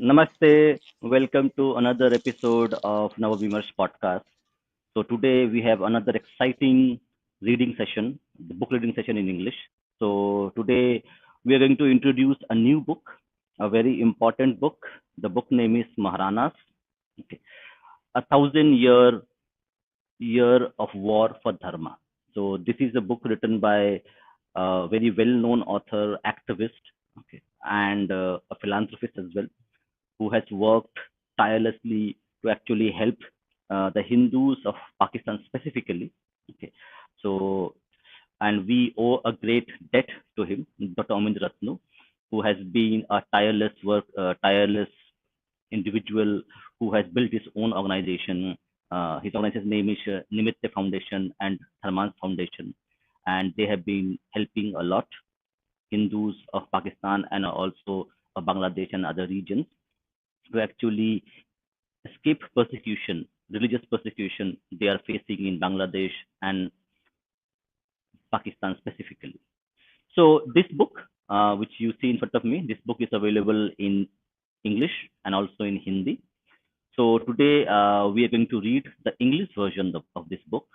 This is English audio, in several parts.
Namaste. Welcome to another episode of Navavimarsh podcast. So today we have another exciting reading session, the book reading session in English. So today we are going to introduce a new book, a very important book. The book name is Maharanas. Okay. A year of war for Dharma. So this is a book written by a very well-known author, activist, okay, and a philanthropist as well, who has worked tirelessly to actually help the Hindus of Pakistan specifically. Okay, so and we owe a great debt to him, Dr. Omind Ratnu, who has been a tireless individual who has built his own organization. His organization's name is Nimitte Foundation and Dharma Foundation, and they have been helping a lot Hindus of Pakistan and also Bangladesh and other regions to actually escape persecution, religious persecution they are facing in Bangladesh and Pakistan specifically. So this book, which you see in front of me, this book is available in English and also in Hindi. So today we are going to read the English version of this book,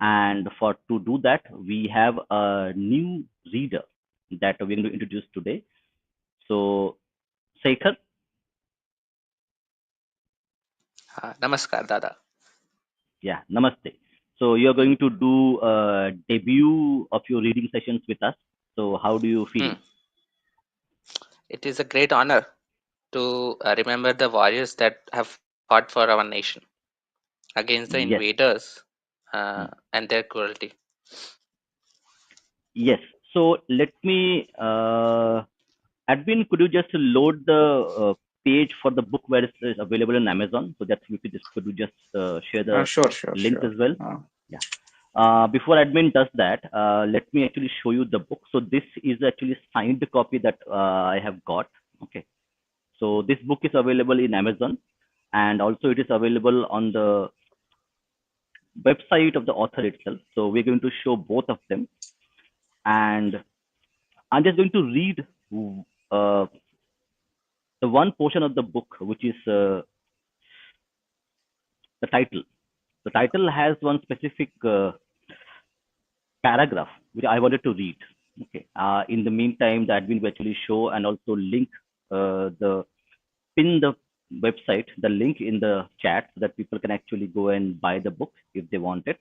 and for to do that, we have a new reader that we're going to introduce today. So, Sekhar, Namaskar, Dada. yeah, namaste. So you're going to do a debut of your reading sessions with us. So how do you feel? Hmm. It is a great honor to remember the warriors that have fought for our nation against the Yes, invaders mm, and their cruelty. yes. So let me, Admin, could you just load the page for the book where it is available in Amazon? So that we could you just share the Sure, sure, link sure. as well? Yeah. Before admin does that, let me actually show you the book. So this is actually signed copy that I have got. Okay. So this book is available in Amazon, and also it is available on the website of the author itself. So we're going to show both of them, and I'm just going to read uh, the one portion of the book, which is the title. The title has one specific paragraph which I wanted to read. Okay. In the meantime, the admin will actually show and also link the pin the website, the link in the chat so that people can actually go and buy the book if they want it.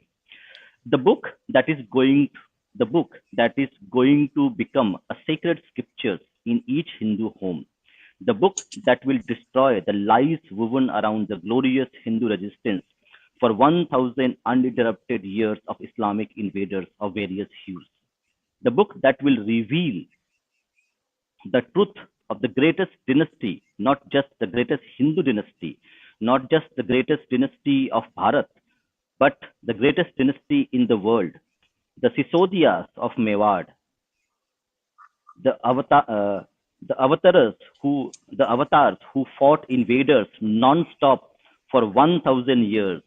The book that is going, the book that is going to become a sacred scripture in each Hindu home. The book that will destroy the lies woven around the glorious Hindu resistance for 1,000 uninterrupted years of Islamic invaders of various hues. The book that will reveal the truth of the greatest dynasty, not just the greatest Hindu dynasty, not just the greatest dynasty of Bharat, but the greatest dynasty in the world, the Sisodiyas of Mewad, the the avatars who fought invaders non-stop for 1,000 years,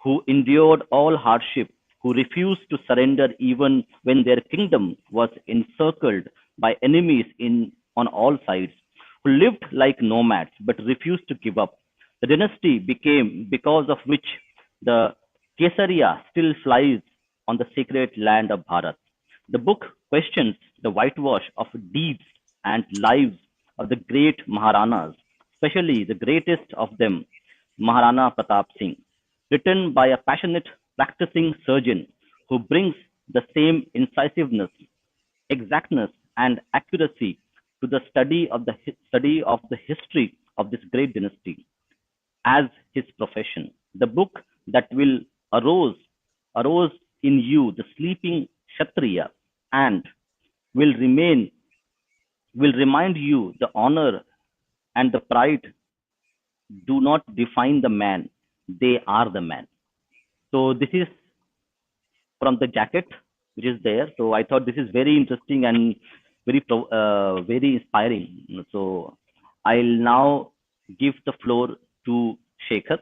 who endured all hardship, who refused to surrender even when their kingdom was encircled by enemies on all sides, who lived like nomads but refused to give up. The dynasty became because of which the Kesaria still flies on the sacred land of Bharat. The book questions the whitewash of deeds and lives of the great Maharanas, especially the greatest of them, Maharana Pratap Singh, written by a passionate practicing surgeon who brings the same incisiveness, exactness, and accuracy to the study of the history of this great dynasty as his profession. The book that will arouse arose in you the sleeping Kshatriya and will remain will remind you the honor and the pride do not define the man, they are the man. So this is from the jacket which is there. So I thought this is very interesting and very inspiring. So I'll now give the floor to Shekhar.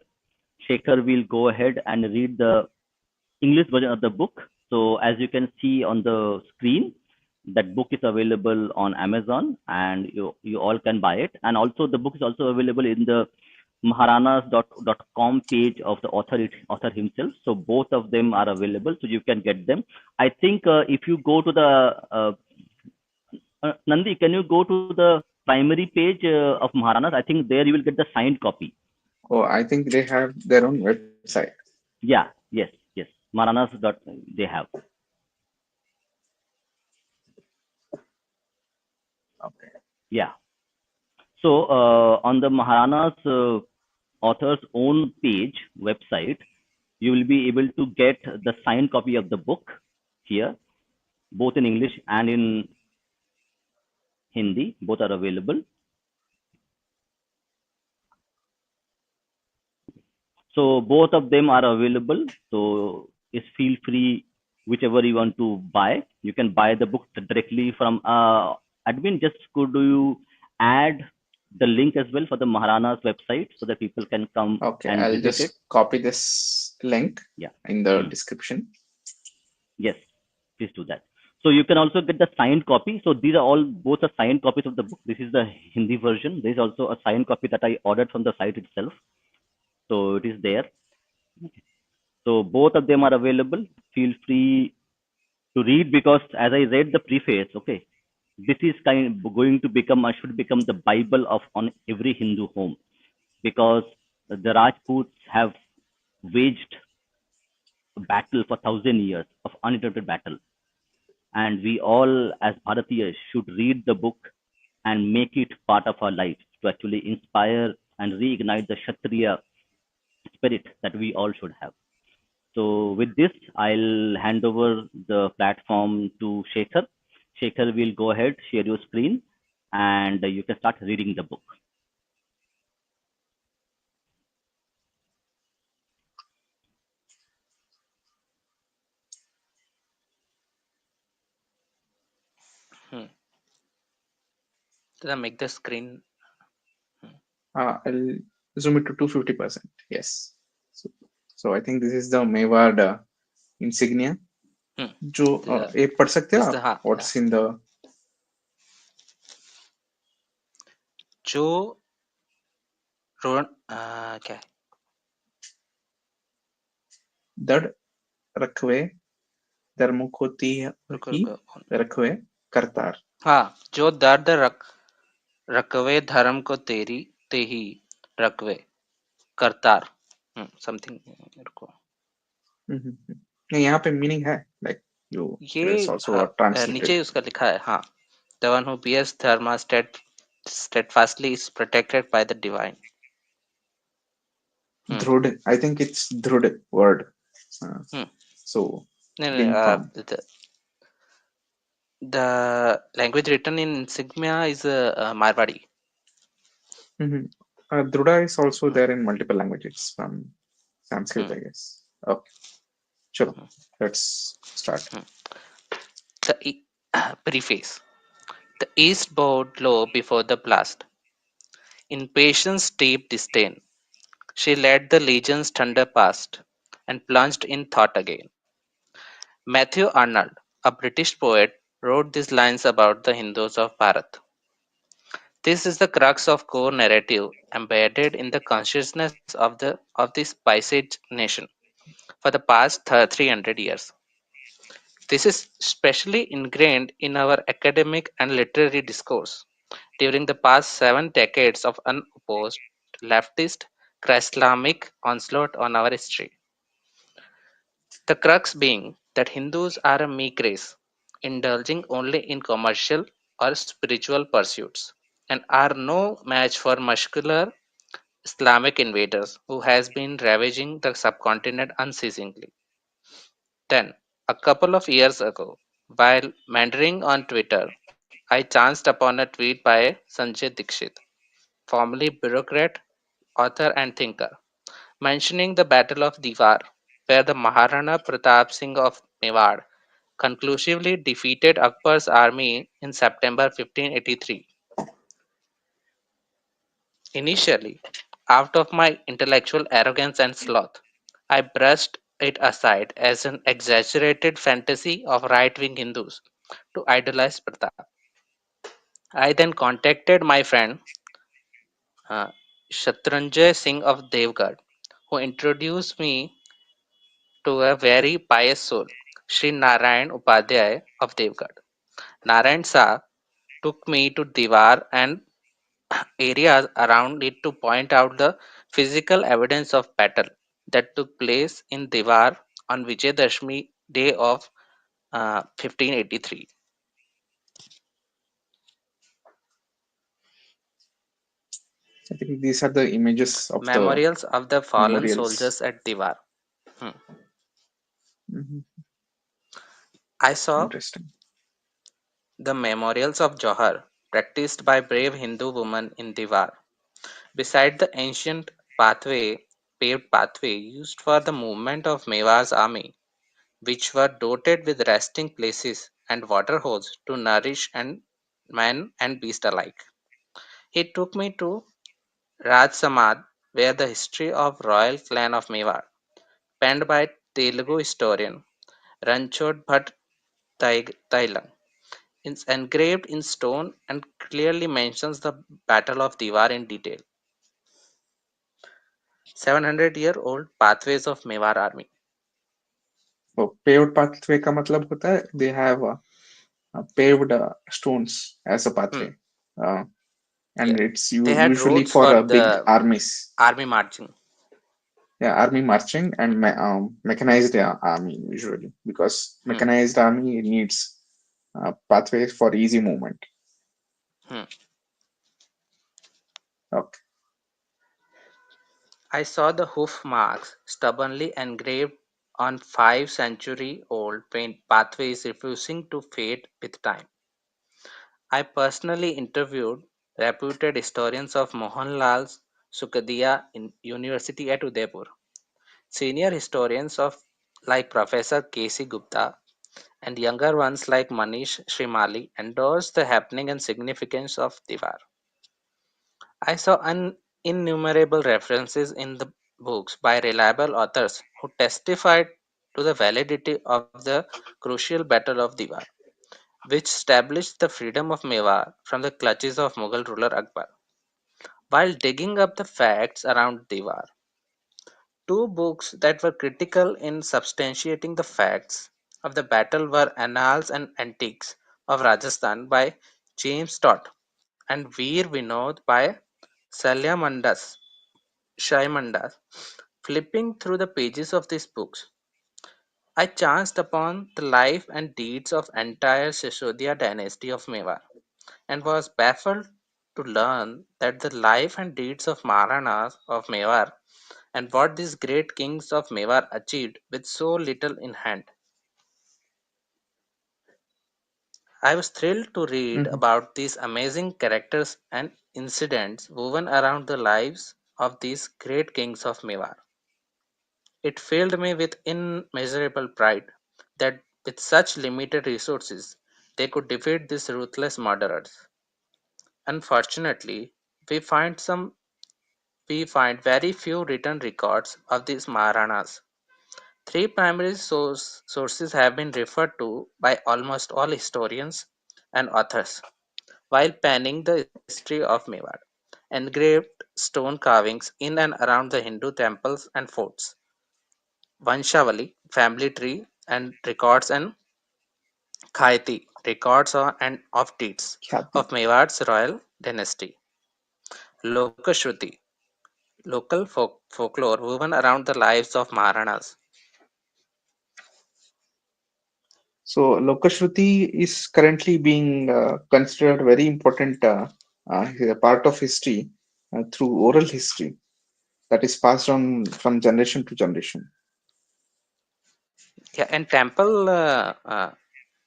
Shekhar will go ahead and read the English version of the book. So as you can see on the screen, That book is available on Amazon, and you all can buy it. And also the book is also available in the maharanas.com page of the author himself. So both of them are available, so you can get them. I think if you go to the Nandi, can you go to the primary page of Maharanas? I think there you will get the signed copy. Oh, I think they have their own website. Yeah, yes. Maharanas dot they have. Okay. Yeah. So on the Maharanas author's own page website, you will be able to get the signed copy of the book here, both in English and in Hindi. Both are available. So both of them are available. So is feel free whichever you want to buy. You can buy the book directly from admin. Just could you add the link as well for the Maharanas website so that people can come Okay, and I'll visit it? just copy this link Yeah. in the Hmm. description. Yes, please do that. So you can also get the signed copy. So these are all both are signed copies of the book. This is the Hindi version. There is also a signed copy that I ordered from the site itself. So it is there. So both of them are available. Feel free to read, because as I read the preface, okay, this is going to become or should become the Bible of on every Hindu home, because the Rajputs have waged a battle for 1,000 years of uninterrupted battle, and we all as Bharatiyas should read the book and make it part of our lives to actually inspire and reignite the Kshatriya spirit that we all should have. So with this, I'll hand over the platform to Shekhar. Shekhar will go ahead, share your screen, and you can start reading the book. Hmm. Did I make the screen? I'll zoom it to 250%. Yes. So, so I think this is the Mewad insignia. Hmm. जो ये पढ़ सकते हो This the आप? हाँ What's in the जो रोहन क्या है? दड़ रखवे धर्म को ती रुको ही रुको रखवे करतार. हाँ जो दर्द रखवे धर्म को तेरी ते ही रखवे करतार समथिंग रुको नहीं, यहाँ पे मीनिंग है, like you ये there's also a translated. नीचे उसका लिखा है हाँ the one who bears dharma steadfastly is protected by the divine. Dhrud, I think it's Dhrud word. So No, being firm. the language written in insignia is Marwadi. Druda is also there in multiple languages from Sanskrit, I guess. Okay, sure. Let's start. The preface. The east bowed low before the blast. In patience deep disdain, she let the legions thunder past and plunged in thought again. Matthew Arnold, a British poet, wrote these lines about the Hindus of Bharat. This is the crux of core narrative embedded in the consciousness of this besieged nation for the past 300 years. This is specially ingrained in our academic and literary discourse during the past 7 decades of unopposed leftist Islamic onslaught on our history. The crux being that Hindus are a meek race, indulging only in commercial or spiritual pursuits, and are no match for muscular Islamic invaders who has been ravaging the subcontinent unceasingly. Then, a couple of years ago, while meandering on Twitter, I chanced upon a tweet by Sanjay Dikshit, formerly bureaucrat, author, and thinker, mentioning the Battle of Diwar, where the Maharana Pratap Singh of Mewad conclusively defeated Akbar's army in September 1583. Initially, out of my intellectual arrogance and sloth, I brushed it aside as an exaggerated fantasy of right wing Hindus. to idolize Pratap. I then contacted my friend uh, Shatranjay Singh of Devgarh, who introduced me to a very pious soul, Sri Narayan Upadhyay of Devgarh. Narayan Saab took me to Diwar and areas around it to point out the physical evidence of battle that took place in Diwar on Vijayadashmi day of 1583. I think these are the images of the Memorials of the fallen memorials. soldiers at Diwar. Hmm. Mhm. I saw Interesting. the memorials of Johar practiced by brave Hindu women in Diwar. Beside the ancient pathway, paved pathway used for the movement of Mewar's army, which were dotted with resting places and water holes to nourish and man and beast alike. He took me to Raj Samad, where the history of royal clan of Mewar, penned by Telugu historian Ranchod Bhatt Tailang, is engraved in stone and clearly mentions the Battle of Diwar in detail. 700-year-old pathways of Mewar army. So paved pathway का मतलब होता है they have paved stones as a Hmm. pathway, uh, Yeah. and it's They had usually roads for for big the armies. army marching. Yeah, army marching and mechanized army usually, because Hmm. mechanized army needs pathways for easy movement. Hmm. Okay. I saw the hoof marks stubbornly engraved on 5-century-old pathways refusing to fade with time. I personally interviewed reputed historians of Mohanlal's Sukadiya in University at Udaipur, senior historians of like Professor K.C. Gupta, and younger ones like Manish Shrimali endorsed the happening and significance of Diwar. I saw innumerable references in the books by reliable authors who testified to the validity of the crucial Battle of Diwar, which established the freedom of Mewar from the clutches of Mughal ruler Akbar. While digging up the facts around Diwar, two books that were critical in substantiating the facts of the battle were Annals and Antiques of Rajasthan by James Stott and Veer Vinod by Salyamandas Shaimandas. Flipping through the pages of these books, I chanced upon the life and deeds of entire Sisodiya dynasty of Mewar and was baffled to learn that the life and deeds of Maharanas of Mewar and what these great kings of Mewar achieved with so little in hand. I was thrilled to read Mhm. about these amazing characters and incidents woven around the lives of these great kings of Mewar. It filled me with immeasurable pride that with such limited resources they could defeat these ruthless murderers. Unfortunately, we find some we find very few written records of these Maharanas. Three primary sources have been referred to by almost all historians and authors while penning the history of Mewar. Engraved stone carvings in and around the Hindu temples and forts, Vanshavali, family tree, and records and Khaiti, records and of deeds ख्याति. of Mewad's royal dynasty. Lokashruti, local folklore woven around the lives of Maharanas. So Lokashruti is currently being considered very important part of history through oral history that is passed on from generation to generation. Yeah, and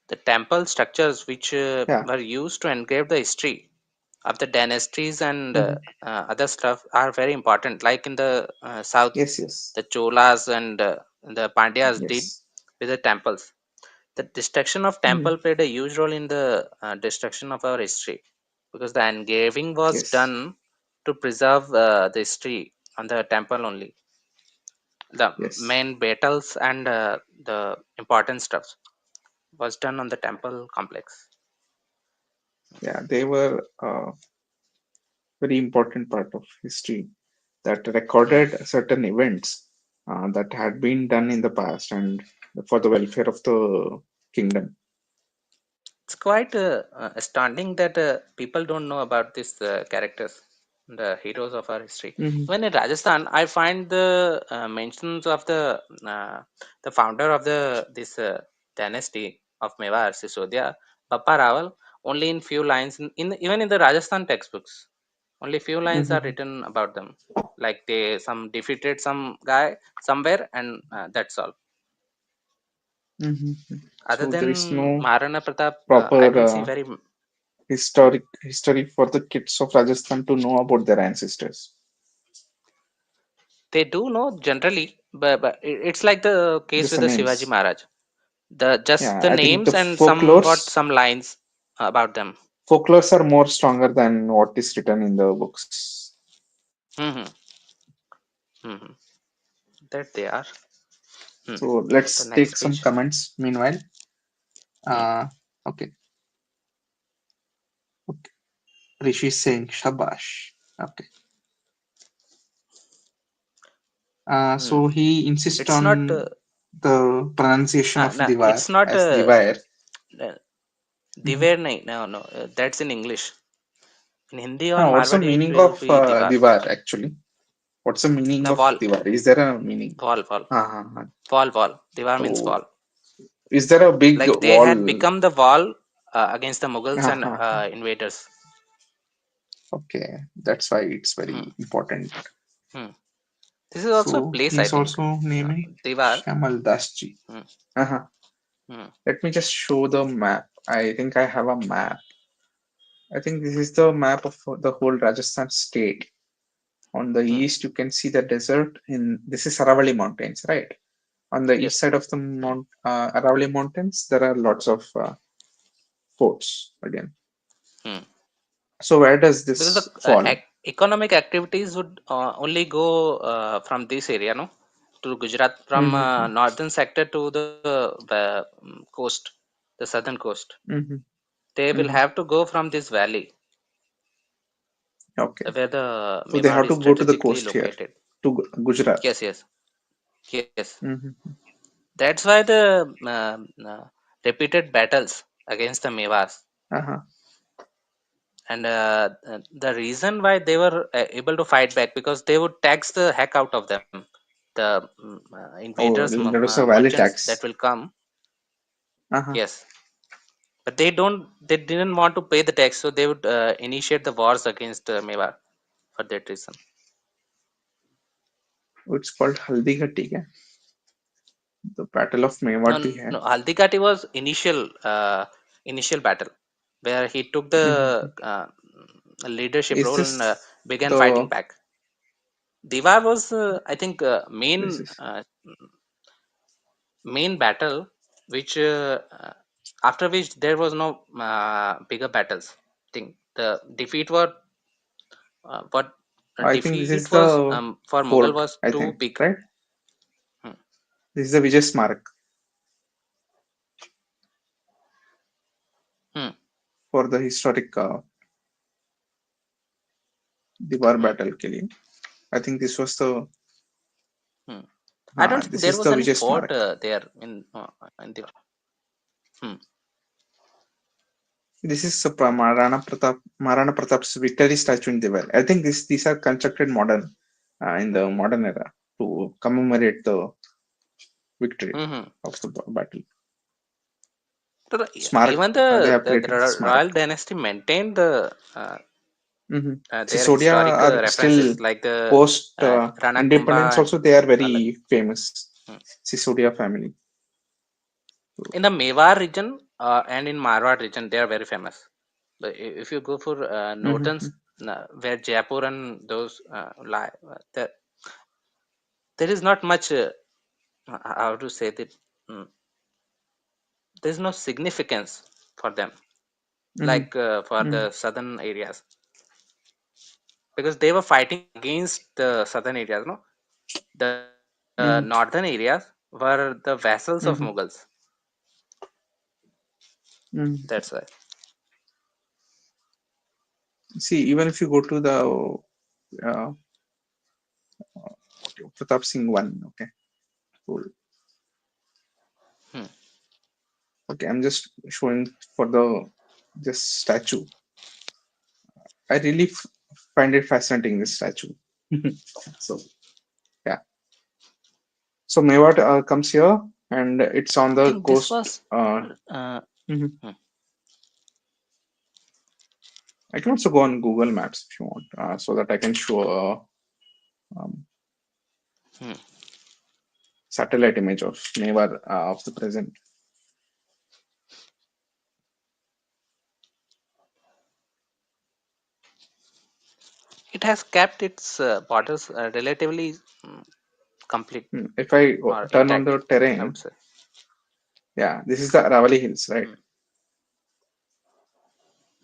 the temple structures which Yeah. were used to engrave the history of the dynasties and Mhm. other stuff are very important. Like in the south, Yes. Yes. the Cholas and the Pandyas did Yes. with the temples. The destruction of Mhm. temple played a huge role in the destruction of our history because the engraving was Yes. done to preserve the history on the temple only, the Yes. main battles and the important stuff. was done on the temple complex. Yeah, they were very important part of history that Hmm. recorded certain events that had been done in the past and for the welfare of the kingdom. It's quite astounding that people don't know about these characters, the heroes of our history. Hmm. Even in Rajasthan, I find the mentions of the founder of the this dynasty of Mewar, Sisodia, Bappa Rawal, only in few lines in even in the Rajasthan textbooks. Only few lines are Hmm. written about them, like they some defeated some guy somewhere, and that's all. Hmm. Other So there is than no Maharana Pratap, I proper don't see very. historic history for the kids of Rajasthan to know about their ancestors. They do know generally, but it's like the case Just with the the Shivaji names. Maharaj. The just Yeah, the I think the names and somewhat some lines about them. folklores are more stronger than what is written in the books. Hmm. Hmm. That they are. Hmm. So The let's next take some page. comments meanwhile. Hmm. Okay, okay. Rishi is saying Shabash. Okay. Hmm. So he insists It's not. on the pronunciation of No, Diwar it's not as Diwar. uh, Mhm. Diver. No, no. That's in English. In Hindi or What's the Marwadi, it meaning will of be Divar. Diwar actually? What's the meaning The of wall, Diwar? Is there a meaning? wall, wall, Uh-huh. wall. Divar means So wall. is there a big Like they had wall? become the wall against the Mughals and Uh-huh. invaders. Okay, that's why it's Hmm. very important. Hmm. This is also a So place, I he's think. also naming Devar. Shamal Dasji. Hmm. Uh-huh. Hmm. Let me just show the map. I think I have a map. I think this is the map of the whole Rajasthan state. On the Hmm. east, you can see the desert. In this is Aravali Mountains, right? On the east Yes. side of the Hmm. Aravali Mountains, there are lots of forts again. Hmm. So where does Because the this fall? economic activities would only go from this area, no, to Gujarat, from Mm-hmm. northern sector to the coast, the southern coast. Mm-hmm. They will Mm-hmm. have to go from this valley, Okay. where the So they Mewad have is to go to the strategically coast here located. to Gujarat. Yes, yes, yes. Mm-hmm. That's why the repeated battles against the Mewas, Uh-huh. and the reason why they were able to fight back, because they would tax the heck out of them, the Oh, invaders, there was a valley merchants that tax. will come. Uh-huh. Yes, but they didn't want to pay the tax, so they would initiate the wars against Mewar for that reason. Oh, it's called Haldi Ghati, क्या? The Battle of No, Mewad bhi no, hai. Haldigati was initial battle where he took the Mm-hmm. leadership Is role and this began fighting the back. Diwar was, I think, this is main battle, which after which there was no bigger battles. I think the defeat were what I think this is defeat was the for Mughal fort, was I too think, big. right? Hmm. This is the Vijay Smarak Hmm. for the historic Diwar Hmm. battle के लिए. I think this was the Hmm. I don't think this there is was the any Vijay fort Smarak. in the. Hmm. This is Maharana Pratap's victory statue in Diwar. I think these are constructed modern in the modern era to commemorate the victory Hmm. of the battle. So Smarak. even They the, have the, the created Smarak. royal dynasty maintained Mm-hmm. their Sisodia historic are still references like the post Rana independence. Kumba Also, they are and very famous. hmm. Sisodia family. In the Mewar region and in Marwar region, they are very famous. But if you go for northern, Mm-hmm. where Jaipur and those lie, there is not much. How to say that? mm, there is no significance for them, Mm-hmm. like for the southern areas, because they were fighting against the southern areas. No, the Mm-hmm. northern areas were the vassals of Mm-hmm. Mughals. Mm. That's why. See, even if you go to the uh, Pratap Singh one, okay, cool. Hmm. Okay, I'm just showing for the this statue. I really find it fascinating, this statue. So yeah, so Mewat comes here, and it's on I the think this coast. was. Mhm. Hmm, I can also go on Google Maps if you want, so that I can show hmm. satellite image of Mewar of the present. It has kept its borders relatively complete If I or turn on intact, the I would terrain, say. yeah, this is the Aravali Hills, right? Hmm.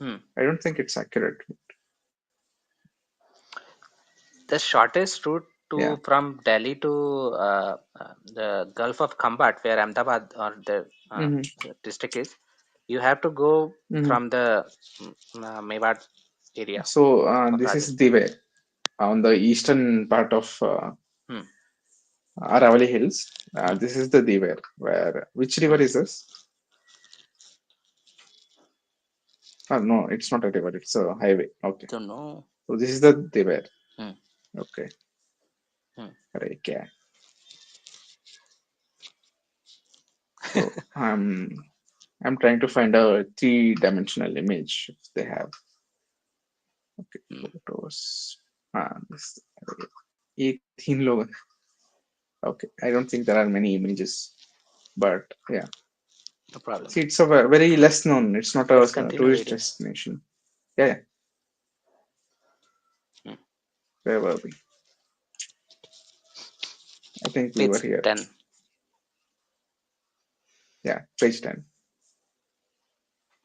Hmm. I don't think it's accurate. The shortest route Yeah. to from Delhi to the Gulf of Khambat, where Ahmedabad or Hmm. the district is, you have to go Hmm. from the Mewat area So of this is Rajasthan. Dive on the eastern part of Hmm. Aravali Hills. Hmm. This is the Diver. Where which river Hmm. is this? No, it's not a river. It's a highway. Okay. Don't know. So this is the Diver. Hmm. Okay. Hmm. Right. Yeah. So I'm trying to find a three-dimensional image if they have. Okay. Hmm. Photos. This 18 logo. Okay. I don't think there are many images, but yeah. No problem. See, it's a very less known. It's not a Let's continue tourist reading. destination. Yeah, yeah. Hmm. Where were we? I think we were Page here. 10. Yeah, page 10.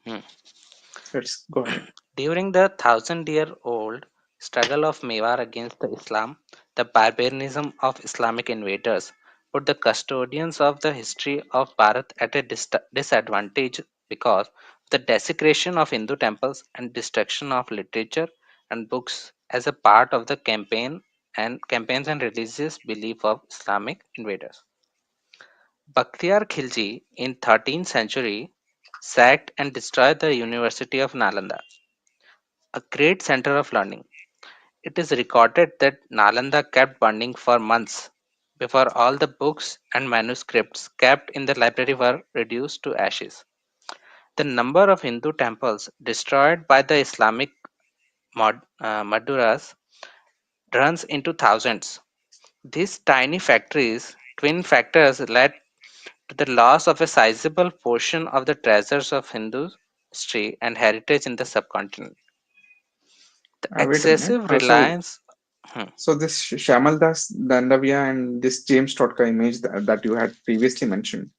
Hmm. Let's go ahead. During the thousand-year-old struggle of Mewar against the Islam, the barbarism of Islamic invaders put the custodians of the history of Bharat at a disadvantage because of the desecration of Hindu temples and destruction of literature and books as a part of the campaigns and religious belief of Islamic invaders. Bakhtiyar Khilji in 13th century sacked and destroyed the University of Nalanda, a great center of learning. It is recorded that Nalanda kept burning for months before all the books and manuscripts kept in the library were reduced to ashes. The number of Hindu temples destroyed by the Islamic Maduras runs into thousands. These tiny factories, twin factors, led to the loss of a sizable portion of the treasures of Hindu history and heritage in the subcontinent. The Wait a minute. excessive So, reliance. Hmm, so this Shamal Das Dandavia and this James Totka image that you had previously mentioned,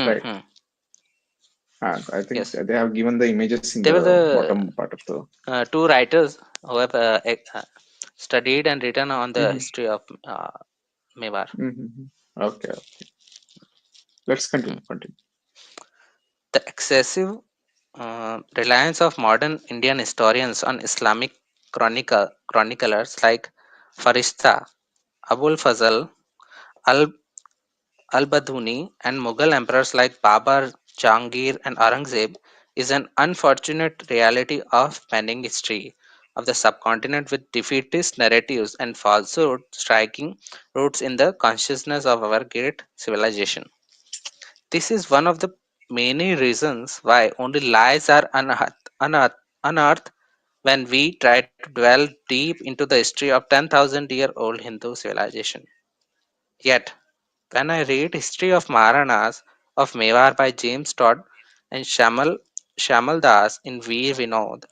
right? hmm. I think Yes, they have given the images in they were the the bottom part of the. two writers who have studied and written on the Hmm. history of Mewar. Hmm. Okay, let's Hmm. continue. Continue. The excessive reliance of modern Indian historians on Islamic chroniclers like Farishta, Abul Fazl, Al Al-Badhuni, and Mughal emperors like Babar, Jahangir, and Aurangzeb is an unfortunate reality of pending history of the subcontinent with defeatist narratives and falsehood striking roots in the consciousness of our great civilization. This is one of the many reasons why only lies are unearthed when we try to dwell deep into the history of 10,000-year-old Hindu civilization. Yet, when I read History of Maharanas of Mewar by James Todd and Shamal Das in Veer Vinod,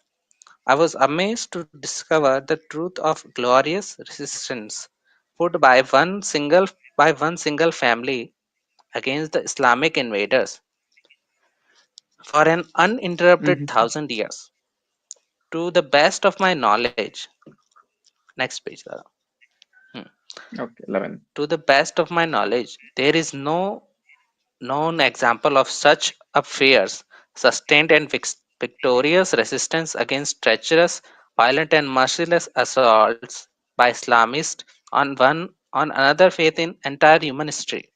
I was amazed to discover the truth of glorious resistance put by one single family against the Islamic invaders for an uninterrupted Hmm. 1,000 years. To the best of my knowledge, next page. Dada. Hmm. Okay, 11. To the best of my knowledge, there is no known example of such affairs sustained and victorious resistance against treacherous, violent, and merciless assaults by Islamists on another faith in entire human history.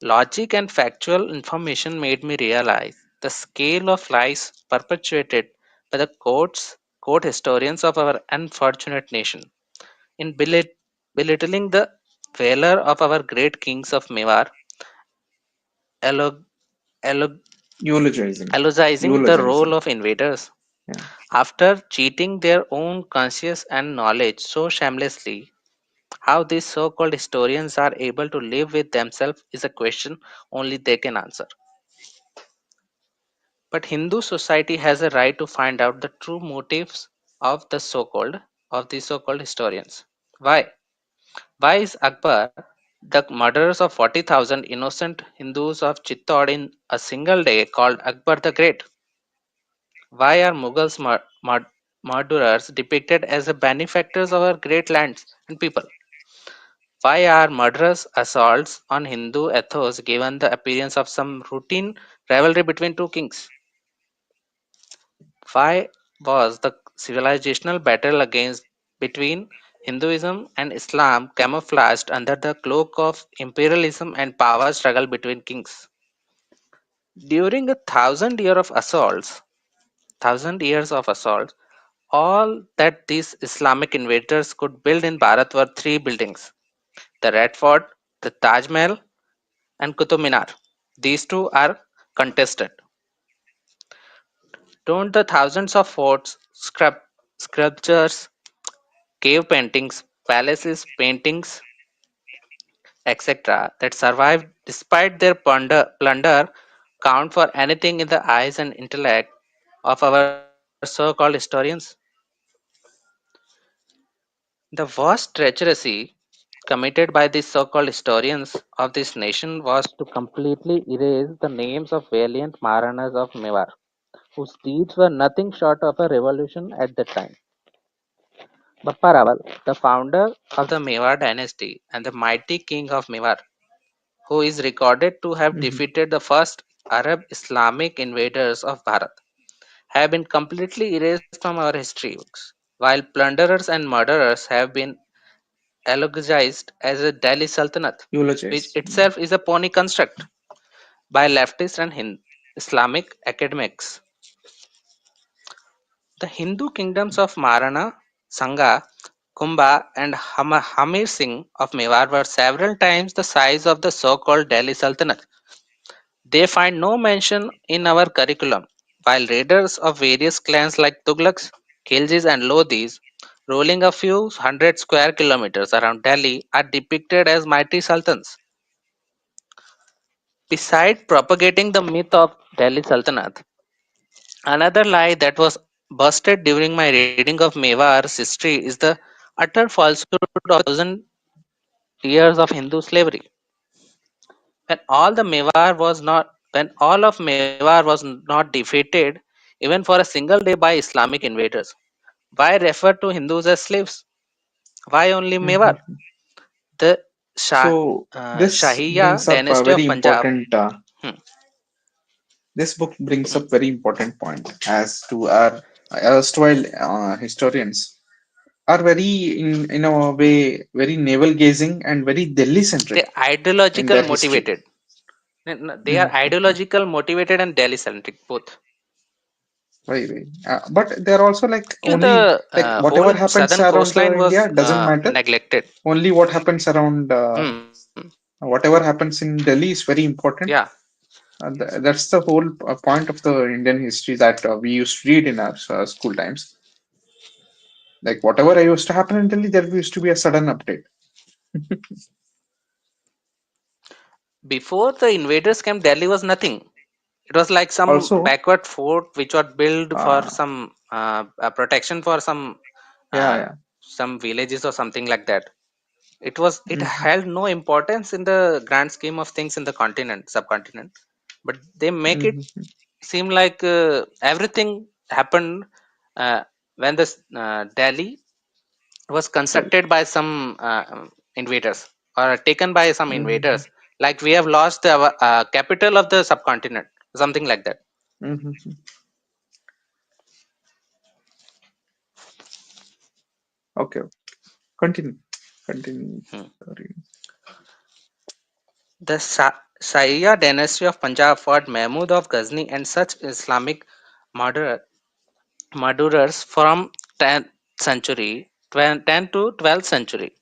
Logic and factual information made me realize the scale of lies perpetuated by the court historians of our unfortunate nation in belittling the valor of our great kings of Mewar, elog- elog- Eulogizing. eulogizing the role Eulogizing. of invaders. Yeah. After cheating their own conscience and knowledge so shamelessly, how these so called historians are able to live with themselves is a question only they can answer. But Hindu society has a right to find out the true motives of these so-called historians. Why? Why is Akbar, the murderers of 40,000 innocent Hindus of Chittor in a single day, called Akbar the Great? Why are Mughals murderers depicted as the benefactors of our great lands and people? Why are murderous assaults on Hindu ethos given the appearance of some routine rivalry between two kings? Why was the civilizational battle against between Hinduism and Islam camouflaged under the cloak of imperialism and power struggle between kings? During a thousand years of assaults, all that these Islamic invaders could build in Bharat were three buildings: the Red Fort, the Taj Mahal, and Qutub Minar. These two are contested. Don't the thousands of forts, sculptures, cave paintings, palaces, paintings, etc., that survived despite their plunder count for anything in the eyes and intellect of our so called historians? The vast treachery committed by these so called historians of this nation was to completely erase the names of valiant Maharanas of Mewar, whose deeds were nothing short of a revolution at the time. Bappa Rawal, the founder of the Mewar dynasty and the mighty king of Mewar, who is recorded to have Mhm. defeated the first Arab Islamic invaders of Bharat, have been completely erased from our history books, while plunderers and murderers have been eulogized as a Delhi Sultanate, which Eulogize. itself is a pony construct by leftists and Islamic academics. The Hindu kingdoms of Maharana, Sangha, Kumbha, and Hamir Singh of Mewar were several times the size of the so called Delhi Sultanate. They find no mention in our curriculum, while raiders of various clans like Tughlaqs, Khiljis, and Lodhis, ruling a few hundred square kilometers around Delhi, are depicted as mighty sultans. Beside propagating the myth of Delhi Sultanate, another lie that was busted during my reading of Mewar's history is the utter falsehood of 1,000 years of Hindu slavery. When all the Mewar was not when all of Mewar was not defeated even for a single day by Islamic invaders, why refer to Hindus as slaves? Why only Mewar? Mhm. The Shah, So this Shahiya brings up a dynasty very of Punjab. important. Hmm, This book brings hmm. up very important point as to our erstwhile historians are very in a way very navel gazing and very Delhi They're centric in ideological their history. motivated. They are Mhm. ideological motivated and Delhi centric both. Very, very. But they're also like Actually, only the like whatever whole happens southern around coastline was India doesn't matter. neglected. Only what happens around Hmm. whatever happens in Delhi is very important. Yeah, That's the whole point of the Indian history that we used to read in our school times. Like whatever used to happen in Delhi, there used to be a sudden update. before the invaders came, Delhi was nothing. It was like some Also, backward fort which was built for uh, some protection for yeah, uh, yeah. some villages or something like that. It Mhm, held no importance in the grand scheme of things in the subcontinent. But they make it mhm. seem like everything happened uh, when the Delhi was Right. constructed by some invaders or taken by some Mhm. invaders. Like we have lost the capital of the subcontinent. something like that. Mm-hmm. Okay. Continue. Continue. Hmm. Reading. The Sharia dynasty of Punjab fought Mahmud of Ghazni and such Islamic murder, murderers from 10th century, 10 to 12th century.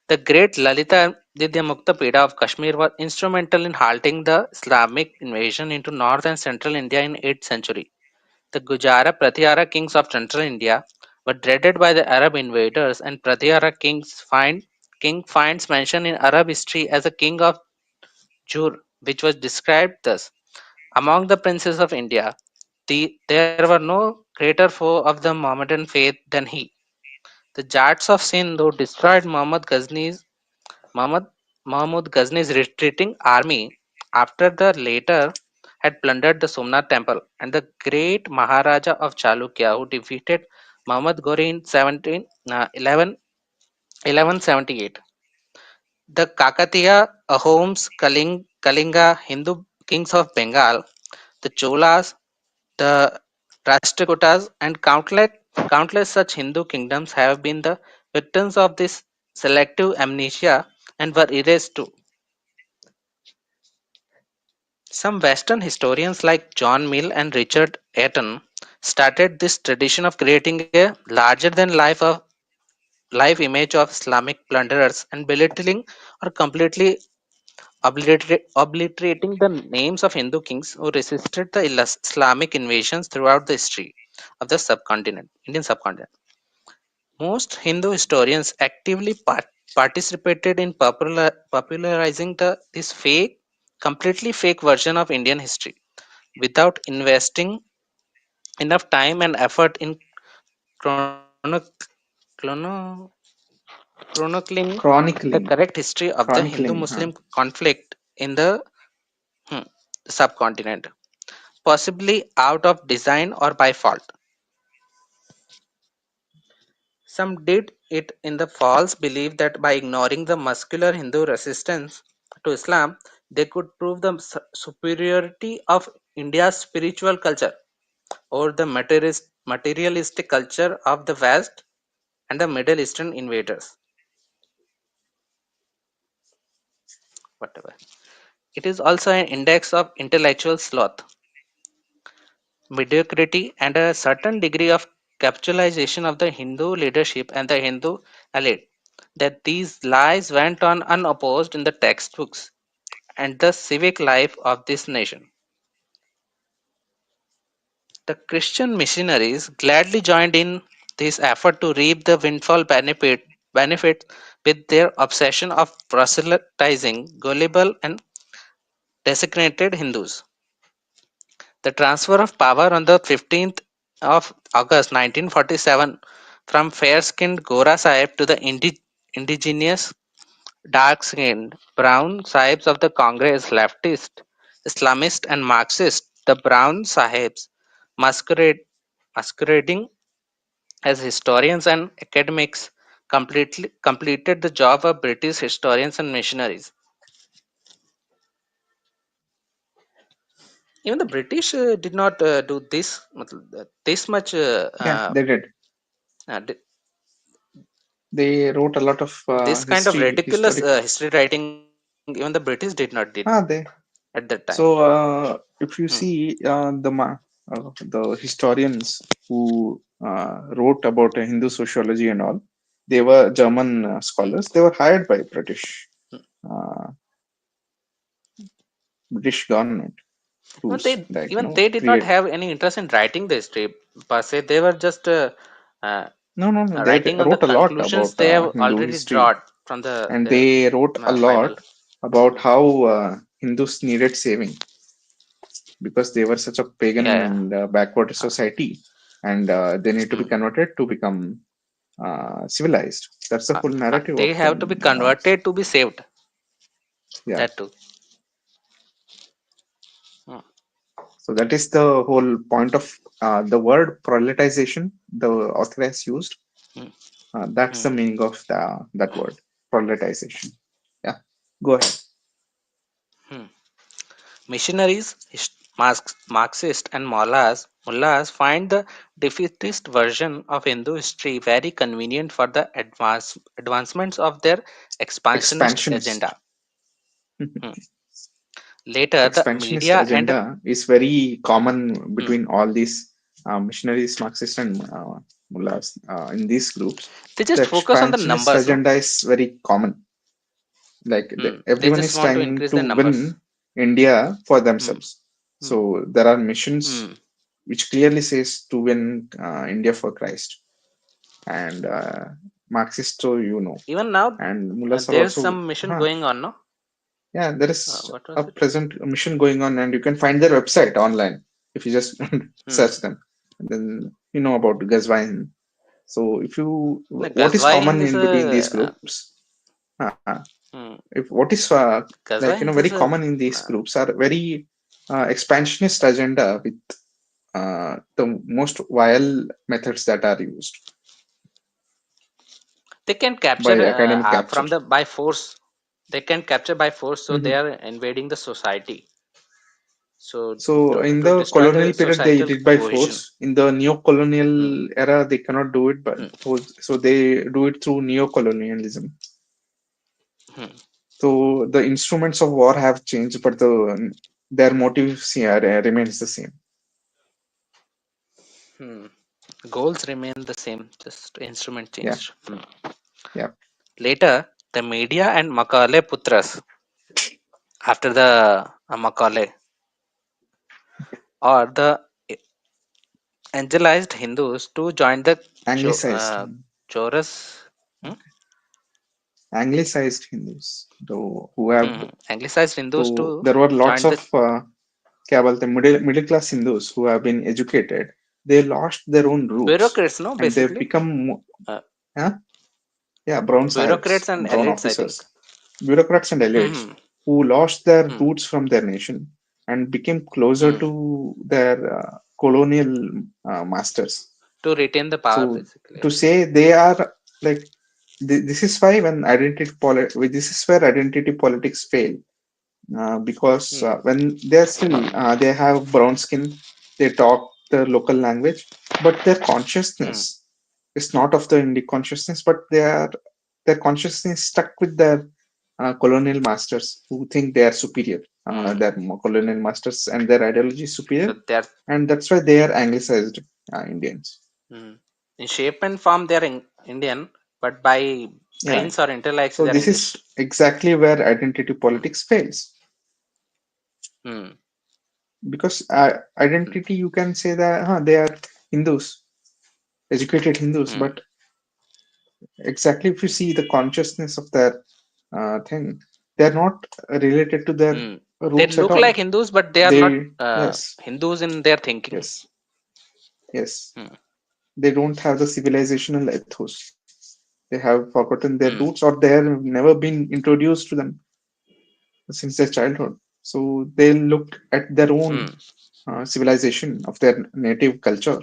The great Lalita Didyamukta Pida of Kashmir was instrumental in halting the Islamic invasion into north and central India in 8th century. The Gujara Pratyahara kings of central India were dreaded by the Arab invaders, and Pratyahara king finds mention in Arab history as a king of Jur, which was described thus: among the princes of India, there were no greater foe of the Mohammedan faith than he. The Jats of Sindh who destroyed Muhammad, Mahmud Ghazni's retreating army after the latter had plundered the Somnath temple, and the great Maharaja of Chalukya who defeated Muhammad Ghori in 1178. The Kakatiya, Ahoms, Kalinga, Hindu kings of Bengal, the Cholas, the Rashtrakutas, and countless such Hindu kingdoms have been the victims of this selective amnesia and were erased too. Some Western historians like John Mill and Richard Eaton started this tradition of creating a larger than life image of Islamic plunderers and belittling or completely obliterating the names of Hindu kings who resisted the Islamic invasions throughout the history of the Indian subcontinent. Most Hindu historians actively participated in popularizing this completely fake version of Indian history without investing enough time and effort in chrono- chronicling the Chronicling. correct history of the Chronicling. Hindu-Muslim conflict in the hmm, subcontinent, possibly out of design or by fault. Some did it in the false belief that by ignoring the muscular Hindu resistance to Islam, they could prove the superiority of India's spiritual culture over the materialistic culture of the West and the Middle Eastern invaders. Whatever. It is also an index of intellectual sloth, mediocrity, and a certain degree of capitalization of the Hindu leadership and the Hindu elite. That these lies went on unopposed in the textbooks and the civic life of this nation. The Christian missionaries gladly joined in this effort to reap the benefit with their obsession of proselytizing gullible and desecrated Hindus. The transfer of power on the 15th of August 1947 from fair-skinned Gora Sahib to the indigenous dark-skinned brown Sahibs of the Congress, leftist, Islamist and Marxist, the brown Sahibs masquerading as historians and academics completely completed the job of British historians and missionaries. Even the British did not do this much Yeah, they did. uh, They wrote a lot of this kind of history, ridiculous historic. history writing. Even the British did not did They. at that time. So if you Hmm. see the historians who wrote about Hindu sociology and all, they were German scholars. They were hired by uh, British government to Even they did not create. have any interest in writing the history per se. They were just uh, No. They writing on the wrote a lot conclusions about they have Hindu already history, drawn from and their they wrote a Bible. lot about how Hindus needed saving because they were such a Yeah, pagan yeah. and backward Uh, society, and they need to be hmm. converted to become civilized. That's the whole narrative They of have to be them. converted to be saved. Yeah. That too. Hmm. So that is the whole point of the word proletization the author has used. Hmm. That's the Hmm. meaning of that word, proletization. Yeah. Go ahead. Hmm. Missionaries. Marxists and mullahs find the defeatist version of Hindu history very convenient for the advancements of their expansionist Expansionist. agenda. Hmm. Later, the Expansionist media and agenda is very common hmm, between all these missionaries, Marxists, and mullahs in these groups. they The just focus on the expansionist numbers, no? agenda is very common. Like They everyone just is want to trying increase to their numbers. win India for Hmm, themselves. hmm, So there are missions hmm. which clearly says to win India for Christ. And Marxist, so Even now, and mullahs are there's also, some mission huh, going on, no? yeah, there is What a was it? present mission going on, and you can find their website online if you just Hmm. search them. And then you know about Gazwain. So if you, The what is Ghazwa common Hind is in between these a groups? hmm, If what is Ghazwa Hind very is a common in these uh, groups are very expansionist agenda with the most vile methods that are used they can by capture academic capture. from the by force. They can capture by force, so they Mhm. are invading the society. So So in to the destroy colonial the period, they societal did by cohesion. force. In the Hmm, neo-colonial era, they cannot do it, but hmm, so they do it through neo-colonialism. hmm, So the instruments of war have changed, but their motives, yeah, remains the same. hmm. Goals remain the same, just instrument Yeah, changed. yeah. Later, the media and Macaulay Putras, after the Macaulay, or the evangelized Hindus to join the Anglicized, Chorus, hmm? Anglicized Hindus, though, who have Anglicized Hindus so to there were lots join of the क्या बोलते हैं, middle class Hindus who have been educated. They lost their own roots bureaucrats, no, and they've basically. become Uh, huh? Yeah, brown Bureaucrats sahirs, and brown elites, I think. officers, bureaucrats and elites Hmm, who lost their hmm, roots from their nation and became closer hmm. to their colonial masters. To retain the power, So basically, I to think. say they are like this is why when this is where identity politics fail because Hmm, when they're still they have brown skin, they talk the local language, but their hmm, consciousness is not of the Indic consciousness, but their consciousness stuck with their colonial masters who think they are superior. hmm. Their colonial masters and their ideology is superior, So they're and that's why they are anglicized Indians. hmm. In shape and form, they're Indian, but by Yeah. brains or intellect, So they're this English. is exactly where identity Hmm, politics fails hmm, because hmm, identity you can say that they are Hindus, educated Hindus, hmm, but exactly if you see the consciousness of their thing, they're not related to their hmm. They roots at look all. like Hindus, but they are not They, yes, Hindus in their thinking. yes, yes. Hmm, They don't have the civilizational ethos. They have forgotten their hmm, roots or they have never been introduced to them since their childhood. So they look at their hmm. own civilization of their native culture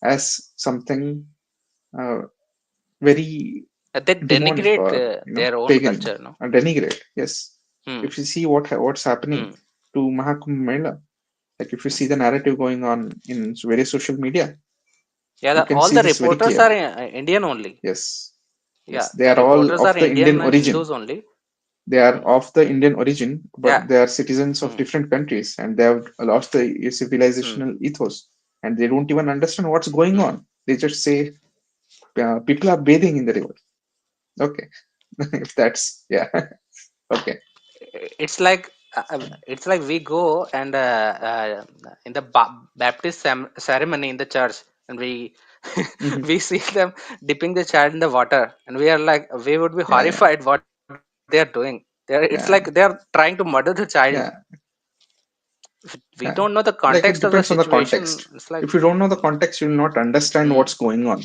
as something uh, very They demonic denigrate or their own pagan culture, no? or denigrate. Yes, Hmm, if you see what's happening hmm, to Mahakumbh Mela, like if you see the narrative going on in various social media, yeah, you can all see the this very reporters are clearly. Indian only. Yes, Yeah, yes, they the are all reporters of are the Indian Indian origin. Hindus only. They are Hmm. of the Indian origin, Yeah. but they are citizens of Hmm. different countries and they have lost the Hmm. civilizational ethos and they don't even understand what's going Hmm. on. They just say people are bathing in the river. Okay, if that's yeah, okay. It's like we go and in the Baptist ceremony in the church, and we Mhm. we see them dipping the child in the water, and we are like we would be Yeah, yeah, horrified what they are doing. It's like they are yeah, trying to murder the child. yeah, We don't yeah. know the Like context it of the depends on the situation. context. It's like If you don't know the context, you will not understand hmm, what's going on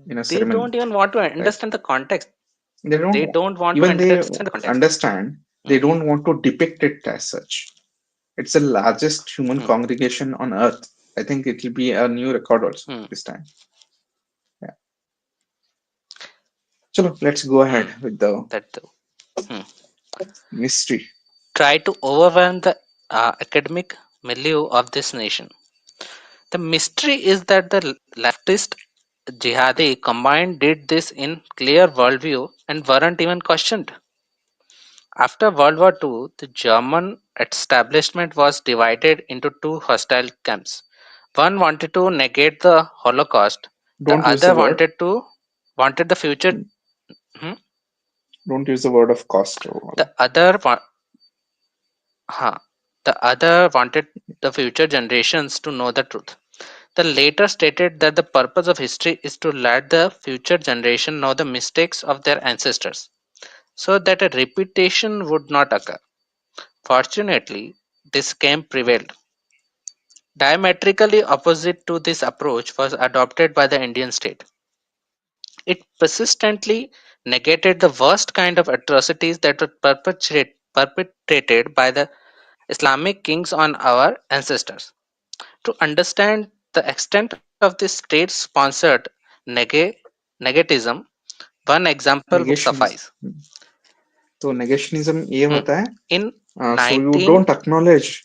in a they ceremony, don't even want to right? understand the context. They They don't don't want to even they understand the context. understand. They Hmm, don't want to depict it as such. It's the largest human hmm, congregation on earth. I think it will be a new record also hmm, this time. Yeah. So let's go hmm. ahead with the That hmm. mystery. Try to overwhelm the academic milieu of this nation. The mystery is that the leftist jihadi combined did this in clear worldview and weren't even questioned. After World War II, the German establishment was divided into two hostile camps. One wanted to negate the Holocaust, the Don't use the other word. wanted the future. Hmm? Don't use the word of cost or all. The other wa- huh, the other wanted the future generations to know the truth. The latter stated that the purpose of history is to let the future generation know the mistakes of their ancestors, so that a repetition would not occur. Fortunately, this camp prevailed. Diametrically opposite to this approach was adopted by the Indian state. It persistently negated the worst kind of atrocities that were perpetrated by the Islamic kings on our ancestors. To understand the extent of this state sponsored negativism, one example would Negationism. suffice. तो negationism ये Hmm. होता है, In so you 19 don't acknowledge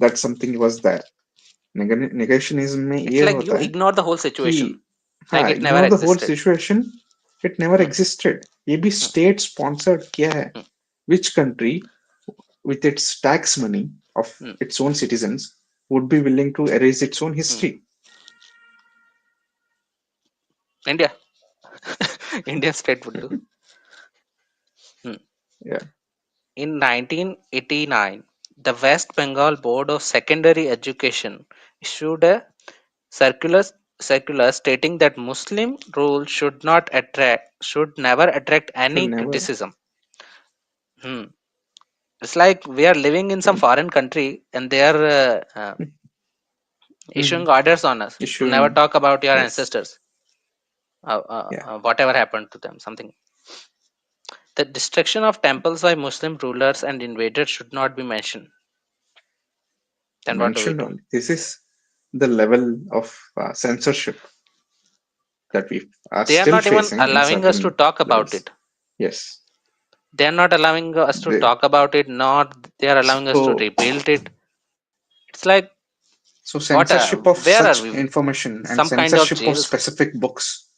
that something was there. Negationism में it's ये like you होता है ignore the whole कि situation हाँ, like it never ignore the whole existed. situation, it never Hmm, existed. ये भी hmm, state sponsored किया है. hmm, Which country with its tax money of hmm, its own citizens would be willing to erase its own hmm. history? India. Indian state would do. Hmm. Yeah, In 1989, the West Bengal Board of Secondary Education issued a circular, circular stating that Muslim rule should never attract should any never. criticism. Hmm. It's like we are living in some foreign country and they are issuing Mhm. orders on us to never Issuing, talk about your yes, ancestors, yeah, whatever happened to them, something. The destruction of temples by Muslim rulers and invaders should not be mentioned. Then what do we mentioned do? only. This is the level of censorship that we are They are still not even facing in allowing us to certain talk about levels. it. Yes. They are not allowing us to They, talk about it, nor they are allowing us to so, rebuild it. It's like so what? censorship of Where are such we? information and Some kind of censorship of jails. specific books,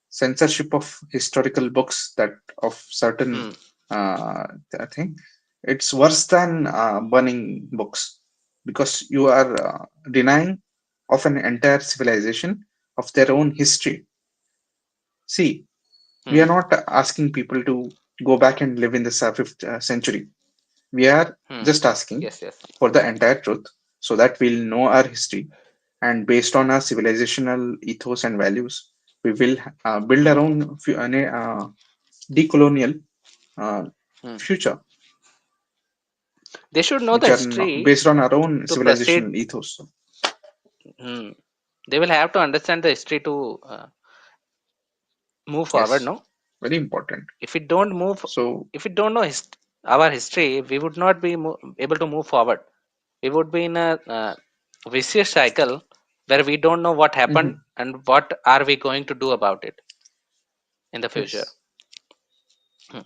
censorship of historical books that of certain, Hmm. I think it's worse than burning books because you are denying of an entire civilization of their own history. See, we Hmm. are not asking people to go back and live in the 5th century. We are Hmm. just asking Yes. Yes. for the entire truth so that we'll know our history, and based on our civilizational ethos and values, we will build our own decolonial uh, Hmm. future, They should know the which are not, history based on our own to proceed. civilizational ethos. Hmm. They will have to understand the history to move forward. Yes, No, very important. if we don't move, So, if we don't know our history, we would not be able to move forward. We would be in a vicious cycle where we don't know what happened mhm, and what are we going to do about it in the future. yes. Hmm.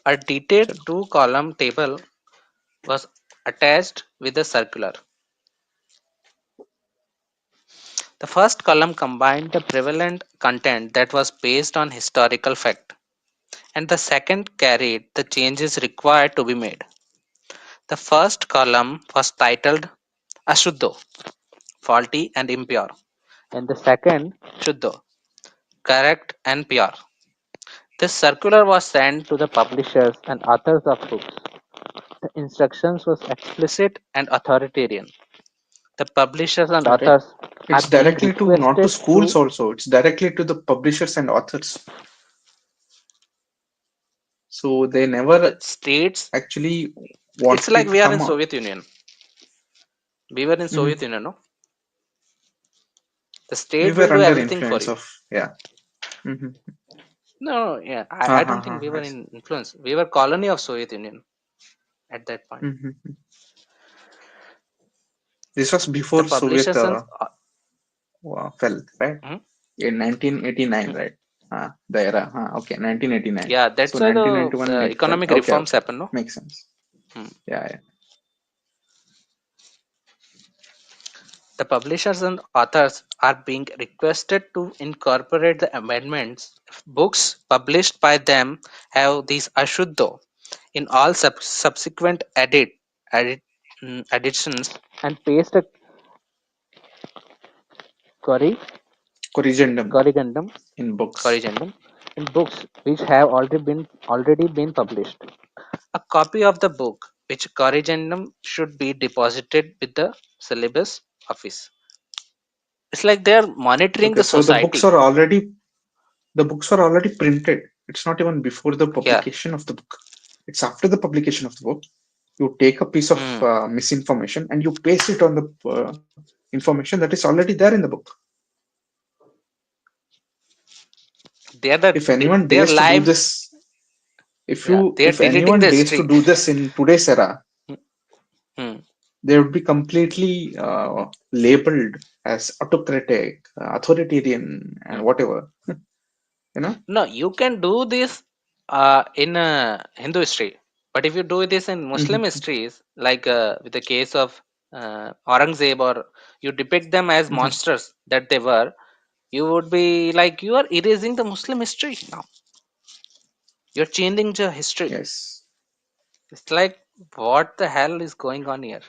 A detailed Chalo. two-column table was attached with the circular. The first column combined the prevalent content that was based on historical fact, and the second carried the changes required to be made. The first column was titled Ashuddho, faulty and impure, and the second Shuddho, correct and pure. This circular was sent to the publishers and authors of books. The instructions was explicit and authoritarian. The publishers and Okay. authors It's are being directly to not to requested schools to. also. It's directly to the publishers and authors. So they never The states, actually it's wanted like it to we are in come out. Soviet Union. We were in Soviet Mhm. Union, no? The We state will were do under everything for influence you. of, yeah. Hmm. No, yeah, Ha I ha don't ha. think we I were see. in influence. We were colony of Soviet Union at that point. Mhm. This was The before Soviet publishers and fell, right? mhm, In 1989, mhm. right? The era. Okay, 1989. Yeah, So that's why the 1991 it fell. economic Okay, reforms okay. happen, no? Makes sense. Hmm. Yeah, yeah. The publishers and authors are being requested to incorporate the amendments. Books published by them have these ashuddho in all subsequent edit editions and paste a corri- Corrigendum corrigendum in books. corrigendum in books which have already been published. A copy of the book which corrigendum should be deposited with the syllabus office. It's like they're monitoring Okay, the so society. the books are already printed. It's not even before the Yeah. publication of the book. It's after the publication of the book. You take a piece of Hmm. misinformation and you paste it on the information that is already there in the book. If anyone They're dares to do live. this, Yeah, they're if deleting anyone the dares to history. do this in today's era, Hmm. they would be completely labeled as autocratic, authoritarian, and Hmm. whatever. You know? No, you can do this in Hindu history, but if you do this in Muslim Mhm, histories, like with the case of Aurangzeb, or you depict them as mhm. monsters that they were, you would be like you are erasing the Muslim history now. You're changing the history. Yes. It's like what the hell is going on here?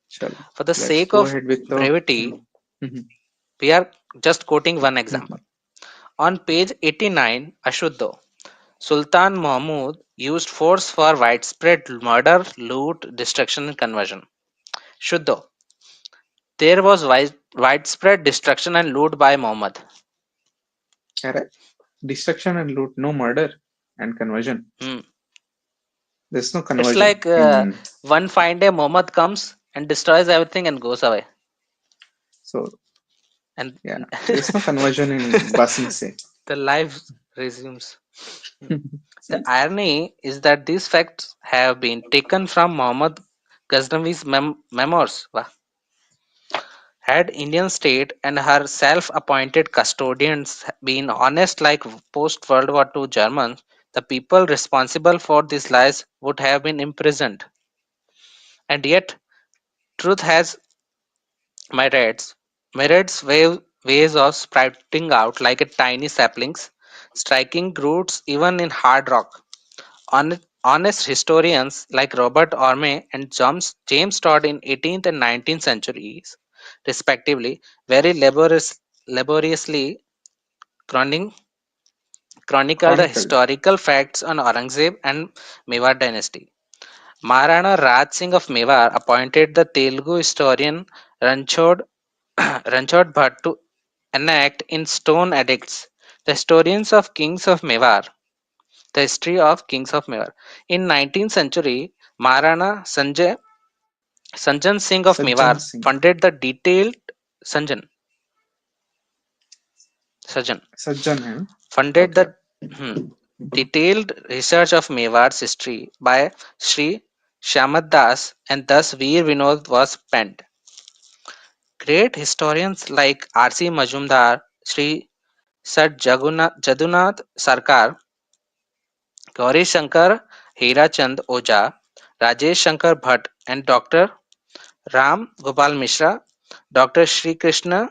Shall For the let's sake go of ahead with the. brevity, Mhm, we are just quoting one example. mhm. On page 89, Ashuddho, Sultan Mahmud used force for widespread murder, loot, destruction, and conversion. Shuddho, there was widespread destruction and loot by Muhammad. Correct. Destruction and loot, no murder and conversion. Hmm. There's no It's conversion like in. one fine day Muhammad comes and destroys everything and goes away. So And yeah, there's no conversion in Basing Se. the life resumes. The irony is that these facts have been taken from Muhammad Ghaznavi's memoirs. Wah. Had Indian state and her self-appointed custodians been honest like post-World War II Germans, the people responsible for these lies would have been imprisoned. And yet, truth has ways of sprouting out like a tiny saplings, striking roots even in hard rock. Honest historians like Robert Orme and James Todd in 18th and 19th centuries, respectively, very laboriously chroning- chronicle the Chronicled. historical facts on Aurangzeb and Mewar dynasty. Maharana Raj Singh of Mewar appointed the Telugu historian Ranchod, Ranchod Bhatt to enact in stone edicts the historians of kings of Mewar. The history of kings of Mewar. In 19th century, Maharana Sanjan Singh of Sajjan Mewar Singh. funded the detailed Sanjan Sajan Sajjan, hai? funded Okay. the hmm, detailed research of Mewar's history by Sri Shyamad Das, and thus Veer Vinod was penned. Great historians like R.C. Majumdar, Sri Sat Jadunath Sarkar, Gauri Shankar Hirachand Oja, Rajesh Shankar Bhatt, and Dr. Ram Gopal Mishra, Dr. Sri Krishna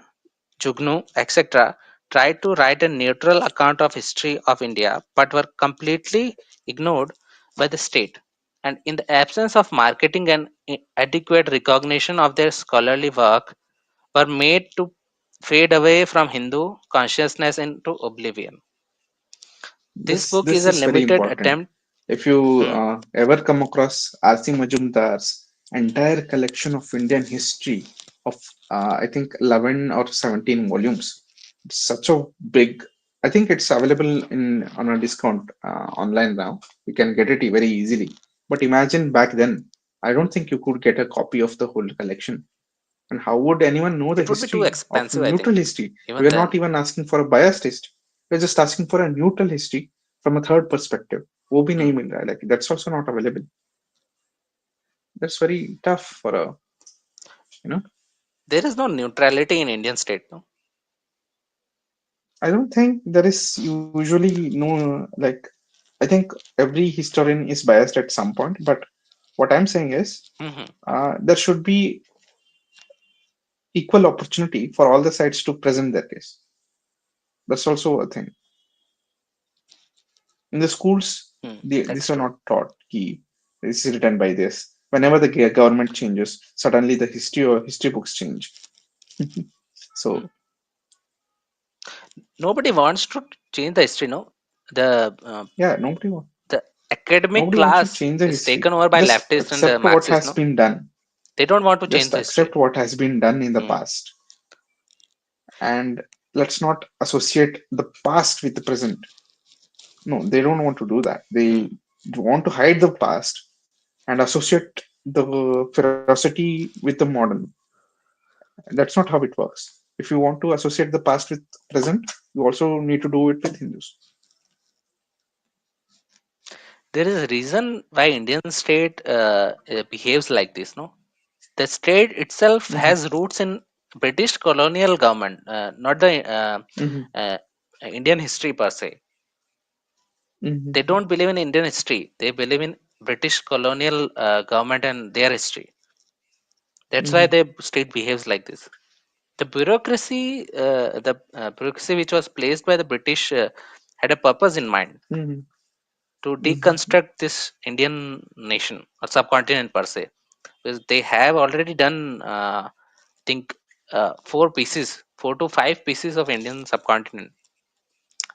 Jugnu, etc., tried to write a neutral account of history of India, but were completely ignored by the state. And in the absence of marketing and adequate recognition of their scholarly work, were made to fade away from Hindu consciousness into oblivion. This book is This a is very limited important. attempt. If you Hmm, ever come across R.C. Majumdar's entire collection of Indian history of I think 11 or 17 volumes, it's such a big. I think it's available in on a discount online now. You can get it very easily. But imagine back then, I don't think you could get a copy of the whole collection. And how would anyone know the it would be too history of expensive, I neutral think, history? We even are not then. even asking for a biased history. We're just asking for a neutral history from a third perspective. वो भी Hmm. नहीं मिल रहा है. Like that's also not available. That's very tough for a you know. There is no neutrality in Indian state, no? I don't think there is usually no like. I think every historian is biased at some point, but what I'm saying is Mhm. there should be. equal opportunity for all the sides to present their case. That's also a thing. In the schools, That's these are true. not taught. Key, this is written by this. Whenever the government changes, suddenly the history or history books change. Hmm. So Nobody wants to change the history, no? The yeah, the academic nobody wants to class change the is history. taken over by Just leftists and accept what Marxists, has no? been done. They don't want to change Just the history. accept what has been done in the Hmm. past, and let's not associate the past with the present. No, they don't want to do that. Hmm. They want to hide the past and associate the ferocity with the modern. That's not how it works. If you want to associate the past with present, you also need to do it with Hindus. There is a reason why Indian state behaves like this, no? The state itself Hmm. has roots in British colonial government, not the Hmm. uh, Indian history per se. They Hmm. don't believe in Indian history. They believe in British colonial government and their history. That's why Hmm. the state behaves like this. The bureaucracy which was placed by the British had a purpose in mind Hmm. to Hmm. deconstruct this Indian nation or subcontinent per se. Because they have already done, think, four to five pieces of Indian subcontinent.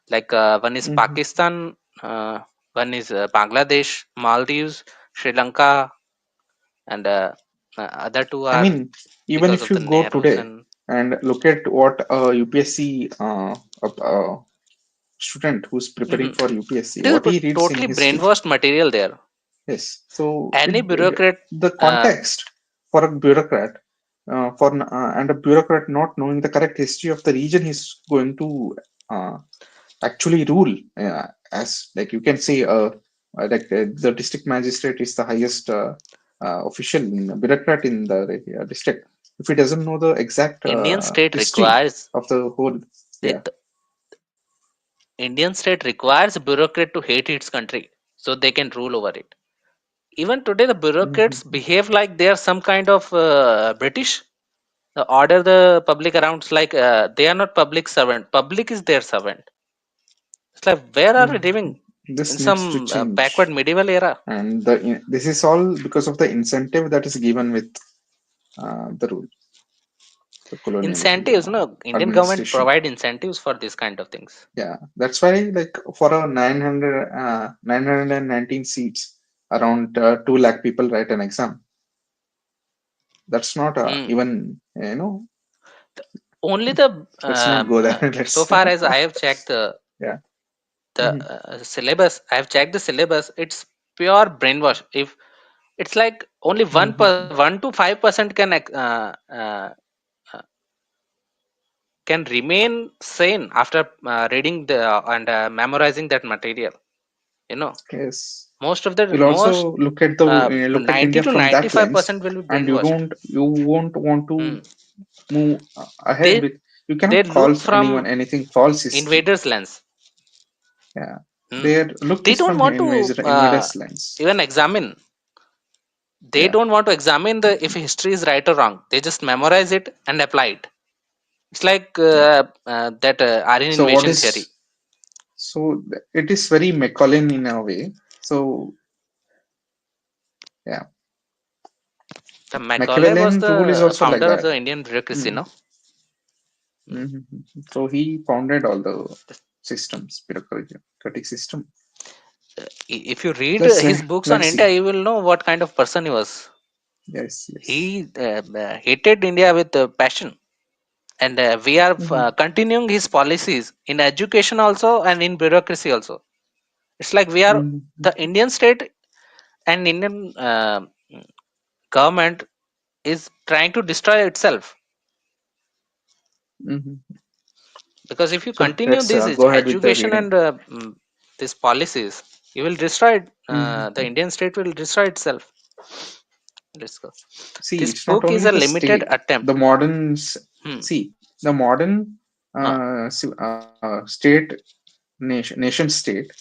Like one is Hmm. Pakistan, one is Bangladesh, Maldives, Sri Lanka, and other two I are mean, even because if of you the go Nehrus today and and look at what a UPSC student who's preparing Mhm. for UPSC, It is what he reads in totally history. brainwashed material there. Yes. So Any bureaucrat, the uh, context for a bureaucrat, and a bureaucrat not knowing the correct history of the region he's going to uh, actually rule, as like you can say, the district magistrate is the highest official bureaucrat in the district. If he doesn't know the exact Indian state history requires of the whole, yeah. the Indian state requires a bureaucrat to hate its country so they can rule over it. Even today, the bureaucrats Mhm. behave like they are some kind of British. Order the public around like they are not public servant. Public is their servant. It's like where are we Mhm. living in This needs to some backward change, medieval era? and this is all because of the incentive that is given with the rule, the colonial Incentives, no, Indian government administration. provide incentives for this kind of things. Yeah, that's why, like, for a 919 seats, around 2 lakh people write an exam. That's not Hmm. even, Only the let's not go there. so Let's, far as I have checked yeah. the Hmm. syllabus, I have checked the syllabus. It's pure brainwash. If it's like only Hmm. 1 to 5% can remain sane after reading the and memorizing that material. You know, Yes. most of the You'll most also look at 90 India to from that lens, 95% will be and you brainwashed. won't want Hmm. to move ahead They with. You they cannot call look anyone from anything false history. invaders lens. Yeah, Hmm. their look They is don't from want to invaders lens. even examine. They Yeah. don't want to examine the if history is right or wrong. They just memorize it and apply it. It's like Yeah. that Aryan So what invasion theory. is it is very Macaulay in a way. So yeah, The Macaulay was Machiavellian rule is the also like founder of that. the Indian bureaucracy, Mm. no? Hmm. Mhm. So he founded all the systems, bureaucratic system. If you read Let's his books on let's India, see. you will know what kind of person he was. Yes, yes. He hated India with passion, and we are Hmm. continuing his policies in education also and in bureaucracy also. It's like we are Hmm. the Indian state and Indian government is trying to destroy itself, Hmm. because if you So continue let's this go ahead with the education reading. and these policies, you will destroy the Hmm. Indian state will destroy itself. Let's go. See, This it's not book is only a the limited state. The attempt. modern Hmm. see the modern Huh. state nation state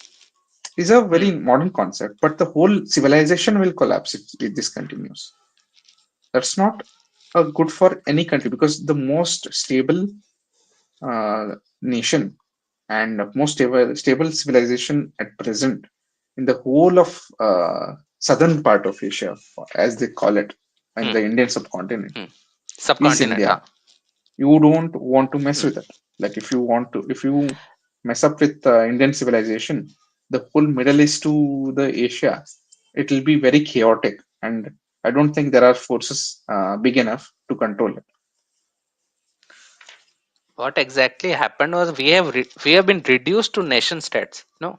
is a very Hmm. modern concept, but the whole civilization will collapse if this continues. That's not good for any country, because the most stable nation and most stable civilization at present in the whole of southern part of Asia, as they call it, in Hmm. the Indian subcontinent, Hmm. is Subcontinent, India. huh? You don't want to mess Hmm. with it. Like if you mess up with Indian civilization, the whole Middle East to the Asia, it will be very chaotic, and I don't think there are forces big enough to control it. What exactly happened was we have been reduced to nation states. No,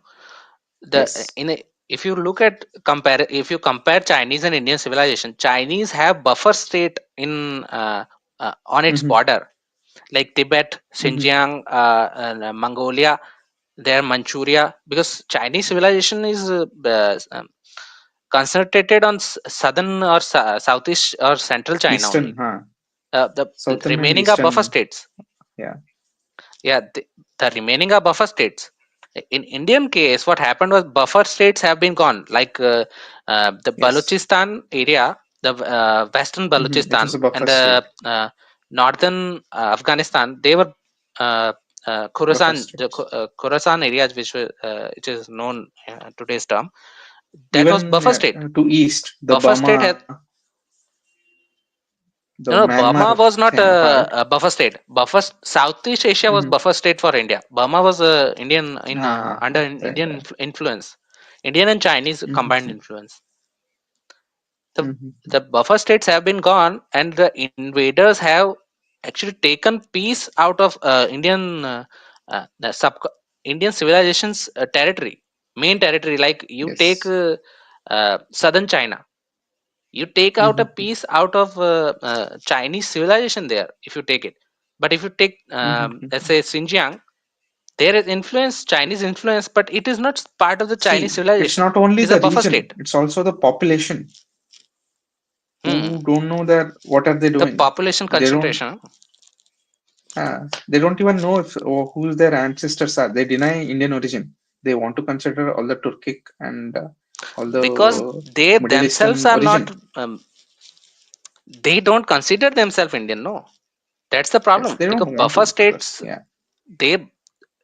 the Yes. in a, if you look at compare if you compare Chinese and Indian civilization, Chinese have buffer state in on its Hmm. border, like Tibet, Hmm. Xinjiang, and, Mongolia, there Manchuria, because Chinese civilization is concentrated on southern or southeast or central China Eastern, only. huh? The Southern and remaining are buffer Eastern. states. Yeah. Yeah, the remaining are buffer states. In Indian case, what happened was buffer states have been gone, like the Yes. Balochistan area, the western It was Balochistan, a buffer and state. the northern Afghanistan. They were Buffer Khorasan, the states. Khorasan areas, which is known today's term. That was Even buffer state. to east, the Buffer state had Burma, the no, no, Burma Myanmar was not part. a buffer state. Southeast Asia was Hmm. buffer state for India. Burma was Indian in under Right, Indian right. influence, Indian and Chinese combined Hmm. influence. The Hmm. the buffer states have been gone, and the invaders have actually taken peace out of the Indian civilization's territory, main territory. Like you take Yes. southern China, you take out a Hmm. piece out of Chinese civilization there if you take it. But if you take let's Hmm. say Xinjiang, there is influence, Chinese influence, but it is not part of the Chinese See, it's civilization. not only It is a the buffer region; state. it's also the population Hmm. who don't know that what are they The doing. population They don't. concentration. They don't even know if or who their ancestors are. They deny Indian origin. They want to consider all the Turkic and all Because the they Middle themselves Eastern are not origin. they don't consider themselves Indian. No, that's the Yes, problem, they because don't want buffer to. But states, yeah. they,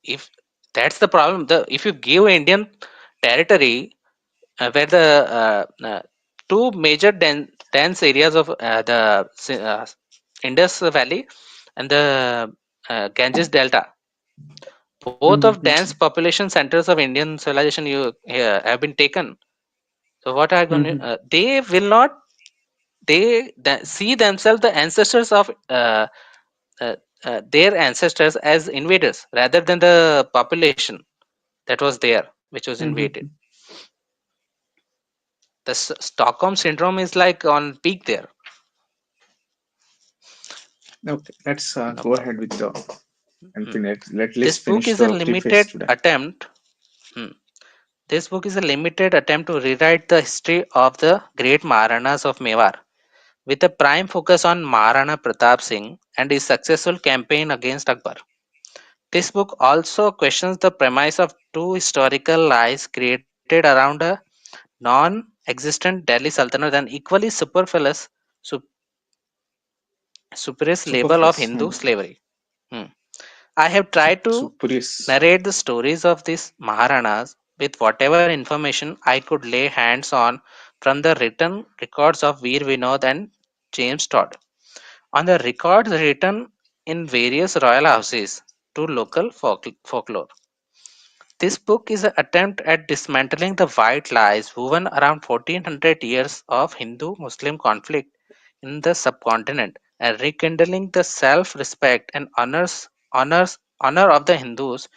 if that's the problem, the if you give Indian territory where the two major dense areas of the Indus Valley and the Ganges Delta, both of dense Mm-hmm. population centers of Indian civilization you have been taken. So what are going to, Mm-hmm. they will not, see themselves the ancestors of uh, their ancestors as invaders rather than the population that was there which was invaded. Mm-hmm. The Stockholm syndrome is like on peak there. Okay, let's No go problem. ahead with the Hmm. anything. Let's This book finish is a the limited preface today. attempt. Hmm. This book is a limited attempt to rewrite the history of the great Maharanas of Mewar, with a prime focus on Maharana Pratap Singh and his successful campaign against Akbar. This book also questions the premise of two historical lies created around a non existent Delhi Sultanate and equally su- superfluous label of Superfluous. Hindu slavery. Hmm. I have tried to Superfluous. narrate the stories of these Maharanas with whatever information I could lay hands on from the written records of Veer Vinod and James Todd, on the records written in various royal houses, to local folklore. This book is an attempt at dismantling the white lies woven around 1400 years of Hindu Muslim conflict in the subcontinent, and rekindling the self respect and honor of the Hindus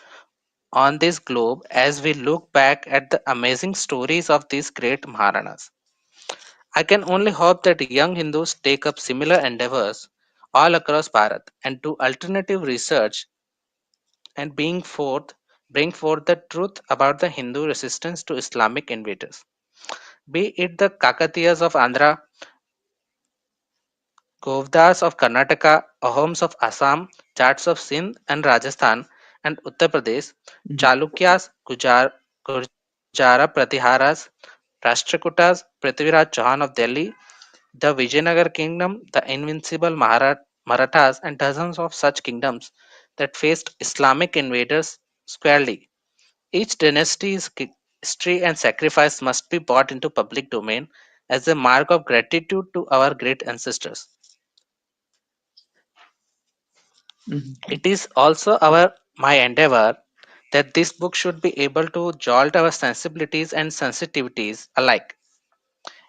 on this globe as we look back at the amazing stories of these great Maharanas. I can only hope that young Hindus take up similar endeavors all across Bharat and do alternative research and bring forth the truth about the Hindu resistance to Islamic invaders. Be it the Kakatiyas of Andhra, Govdas of Karnataka, Ahoms of Assam, Jats of Sindh and Rajasthan and Uttar Pradesh, Mhm. Chalukyas, Gurjara Pratiharas, Rashtrakutas, Prithviraj Chauhan of Delhi, The Vijayanagar kingdom, the invincible Marathas, and dozens of such kingdoms that faced Islamic invaders squarely. Each dynasty's history and sacrifice must be brought into public domain as a mark of gratitude to our great ancestors. Mhm. It is also our my endeavor that this book should be able to jolt our sensibilities and sensitivities alike.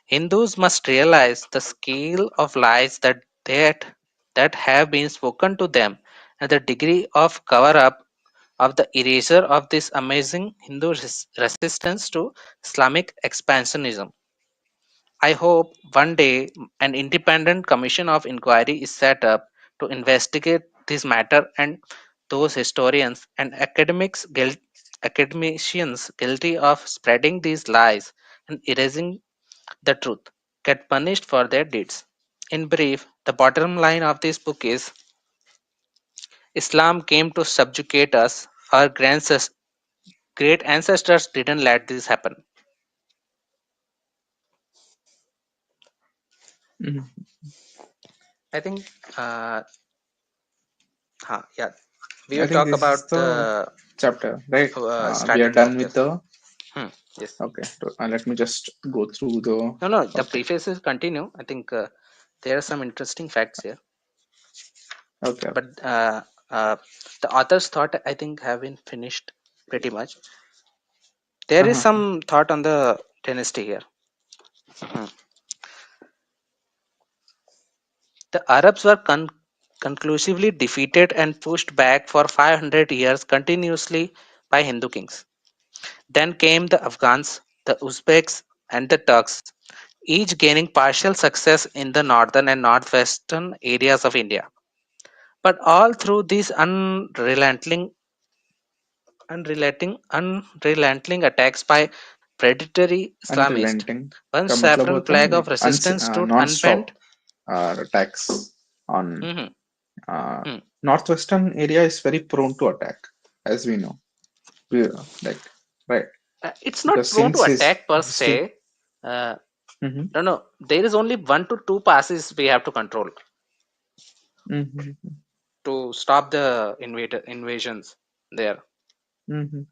Hindus must realize the scale of lies that have been spoken to them and the degree of cover up of the erasure of this amazing Hindu resistance to Islamic expansionism. I hope one day an independent commission of inquiry is set up to investigate this matter and those historians and academicians guilty of spreading these lies and erasing the truth get punished for their deeds. In brief, the bottom line of this book is Islam came to subjugate us. Our great ancestors didn't let this happen. Mhm. I think, uh, yeah, we I will think talk this is about the the chapter, right? We are strategy of done with this. the. Hmm, yes. Okay, so, let me just go through the. No, no, the Okay, prefaces continue. I think there are some interesting facts here. okay, But okay. the author's thought, I think, have been finished pretty much. There is Uh-huh. some thought on the dynasty here. Hmm. The Arabs were conclusively defeated and pushed back for 500 years continuously by Hindu kings. Then came the Afghans, the Uzbeks, and the Turks, each gaining partial success in the northern and northwestern areas of India. But all through these unrelenting attacks by predatory Islamists, Unrelenting. one का मतलब saffron होता है flag of resistance stood non-stop unbent. attacks on Mhm, uh, hmm. northwestern area is very prone to attack, as we know. Like, right, It's not because prone to since his attack per history. se. Uh, Hmm. no, no. There is only one to two passes we have to control Hmm. to stop the invasions there. Hmm.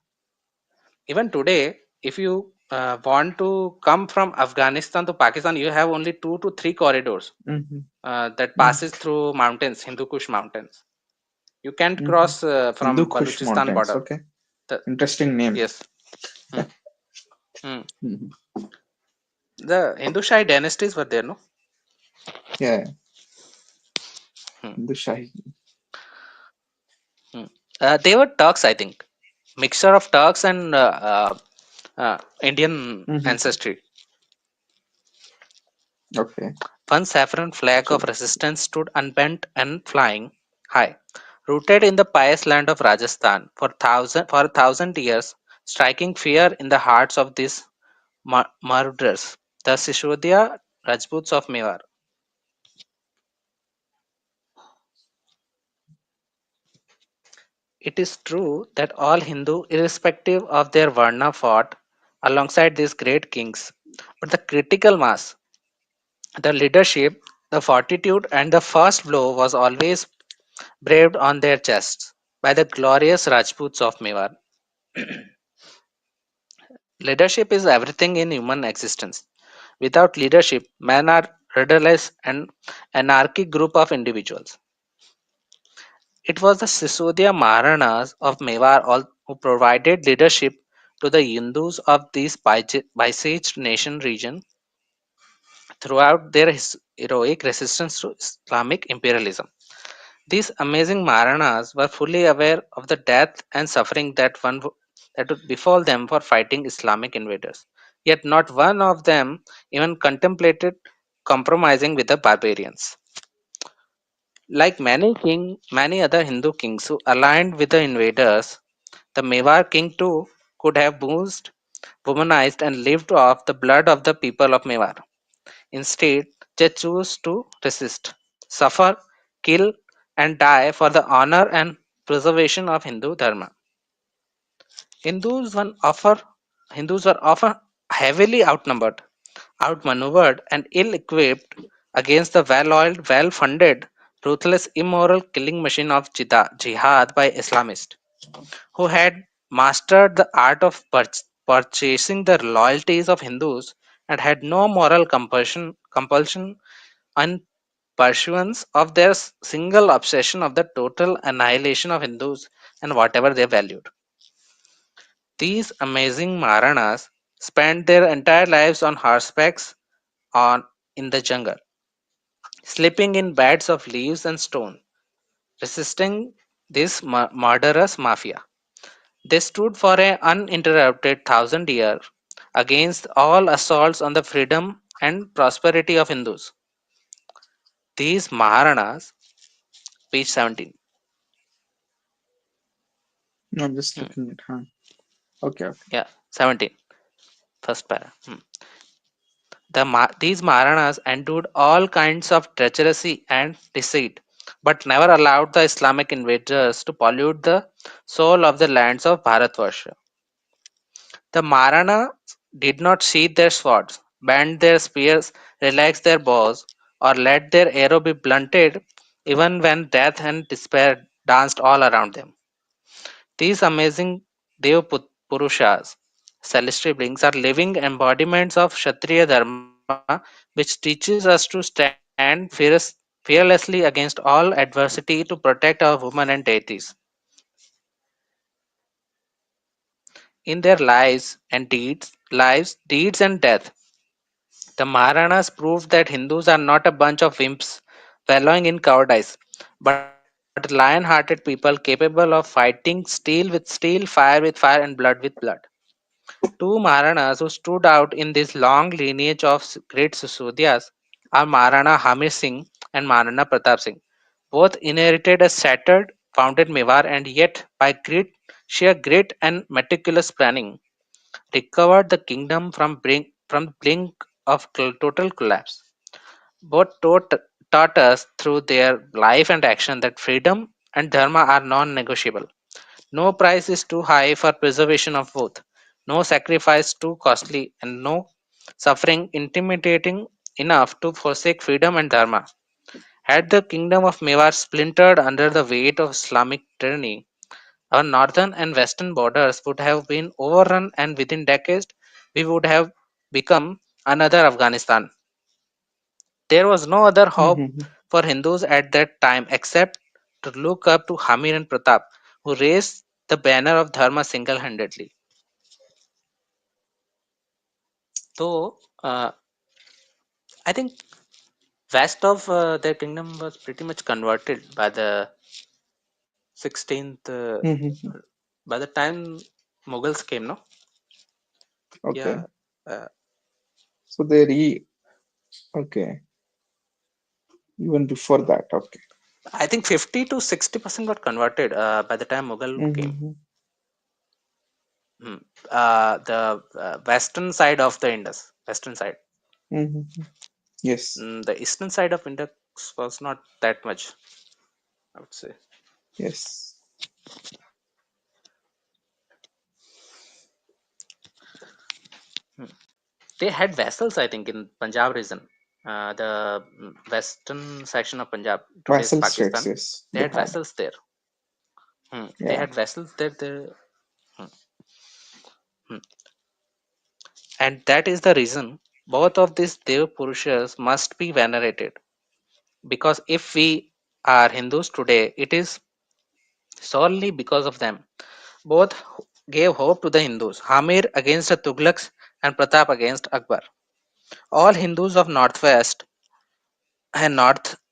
Even today, if you want to come from Afghanistan to Pakistan, you have only 2 to 3 corridors Hmm. that Hmm. passes through mountains, Hindu Kush mountains. You can't Hmm. cross Hindu from Kush Balochistan Mountains. border. Okay, The, interesting name. yes. Hmm, hmm. Mhm. The Hindu Shai dynasties were there, no? Yeah, Hmm, Hindu Shahi. hmm. They were Turks, I think. Mixture of Turks and Indian Hmm. ancestry. Okay, One saffron flag of so. resistance stood unbent and flying high, rooted in the pious land of Rajasthan for 1,000 years, striking fear in the hearts of these marauders, the Sisodiya Rajputs of Mewar. It is true that all Hindu, irrespective of their Varna, fought alongside these great kings, but the critical mass, the leadership, the fortitude, and the first blow was always braved on their chests by the glorious Rajputs of Mewar. Leadership is everything in human existence. Without leadership, men are rudderless and anarchic group of individuals. It was the Sisodiya Maharanas of Mewar who provided leadership to the Hindus of this besieged nation region throughout their heroic resistance to Islamic imperialism. These amazing Maharanas were fully aware of the death and suffering that would befall them for fighting Islamic invaders. Yet not one of them even contemplated compromising with the barbarians. Like many other Hindu kings who aligned with the invaders, the Mewar king too could have boozed, womanized, and lived off the blood of the people of Mewar. Instead, they chose to resist, suffer, kill, and die for the honor and preservation of Hindu Dharma. Hindus were often, Hindus were often heavily outnumbered, outmaneuvered, and ill equipped against the well-oiled, well-funded, ruthless, immoral killing machine of jihad by Islamists, who had mastered the art of purchasing the loyalties of Hindus and had no moral compulsion and pursuance of their single obsession of the total annihilation of Hindus and whatever they valued. These amazing Maharanas spent their entire lives on horsebacks on in the jungle, sleeping in beds of leaves and stone, resisting this murderous mafia. They stood for an uninterrupted thousand years against all assaults on the freedom and prosperity of Hindus. These Maharanas, page 17. I'm just Hmm, looking at, huh? Okay, okay. yeah, 17. First para. These Maharanas endured all kinds of treachery and deceit, but never allowed the Islamic invaders to pollute the soul of the lands of Bharatvarsha. The Maharanas did not sheath their swords, bend their spears, relax their bows, or let their arrow be blunted, even when death and despair danced all around them. These amazing Purushas, celestial beings, are living embodiments of Kshatriya Dharma, which teaches us to stand fearlessly against all adversity to protect our women and deities. In their deeds and death, the Maharanas proved that Hindus are not a bunch of wimps wallowing in cowardice, but lion hearted people capable of fighting steel with steel, fire with fire, and blood with blood. Two Maharanas who stood out in this long lineage of great Sisodiyas are Maharana Hamir Singh and Maharana Pratap Singh. Both inherited a shattered, founded Mewar and yet, by sheer grit and meticulous planning, recovered the kingdom from the brink of total collapse. Both taught us through their life and action that freedom and dharma are non negotiable. No price is too high for preservation of both, no sacrifice too costly, and no suffering intimidating enough to forsake freedom and dharma. Had the kingdom of Mewar splintered under the weight of Islamic tyranny, our northern and western borders would have been overrun, and within decades, we would have become another Afghanistan. There was no other hope Mm-hmm. for Hindus at that time except to look up to Hamir and Pratap, who raised the banner of Dharma single handedly. So, I think west of their kingdom was pretty much converted by the 16th, Mm-hmm. by the time Mughals came, no? Yeah, Okay. uh, So okay, even before that, okay. I think 50 to 60% got converted by the time Mughal came. Mm-hmm. Hmm. The western side of the Indus, western side. Mm-hmm. Yes, The eastern side of Indus was not that much, I would say. yes. Hmm. They had vessels, I think, in Punjab region, the western section of Punjab, today's Vassal states, Pakistan. yes, They they had had. vessels there. They Yeah. had vessels there. Hmm, hmm. And that is the reason both of these Dev Purushas must be venerated. Because if we are Hindus today, it is solely because of them. Both gave hope to the Hindus. Hamir against the Tughlaqs and Pratap against Akbar. All Hindus of Northwest and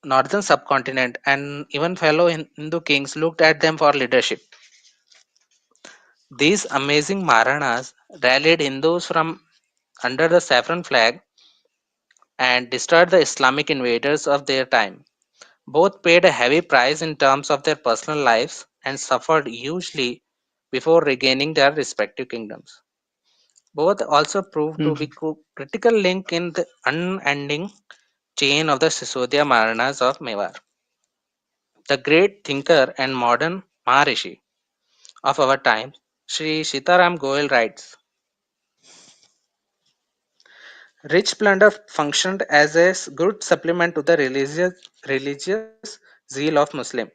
northern subcontinent and even fellow Hindu kings looked at them for leadership. These amazing Maharanas rallied Hindus from under the saffron flag and destroyed the Islamic invaders of their time. Both paid a heavy price in terms of their personal lives and suffered hugely before regaining their respective kingdoms. Both also proved to be Mm-hmm. critical link in the unending chain of the Sisodiya Maharanas of Mewar. The great thinker and modern Maharishi of our time, Sri Sitaram Goel writes, Rich plunder functioned as a good supplement to the religious zeal of Muslim.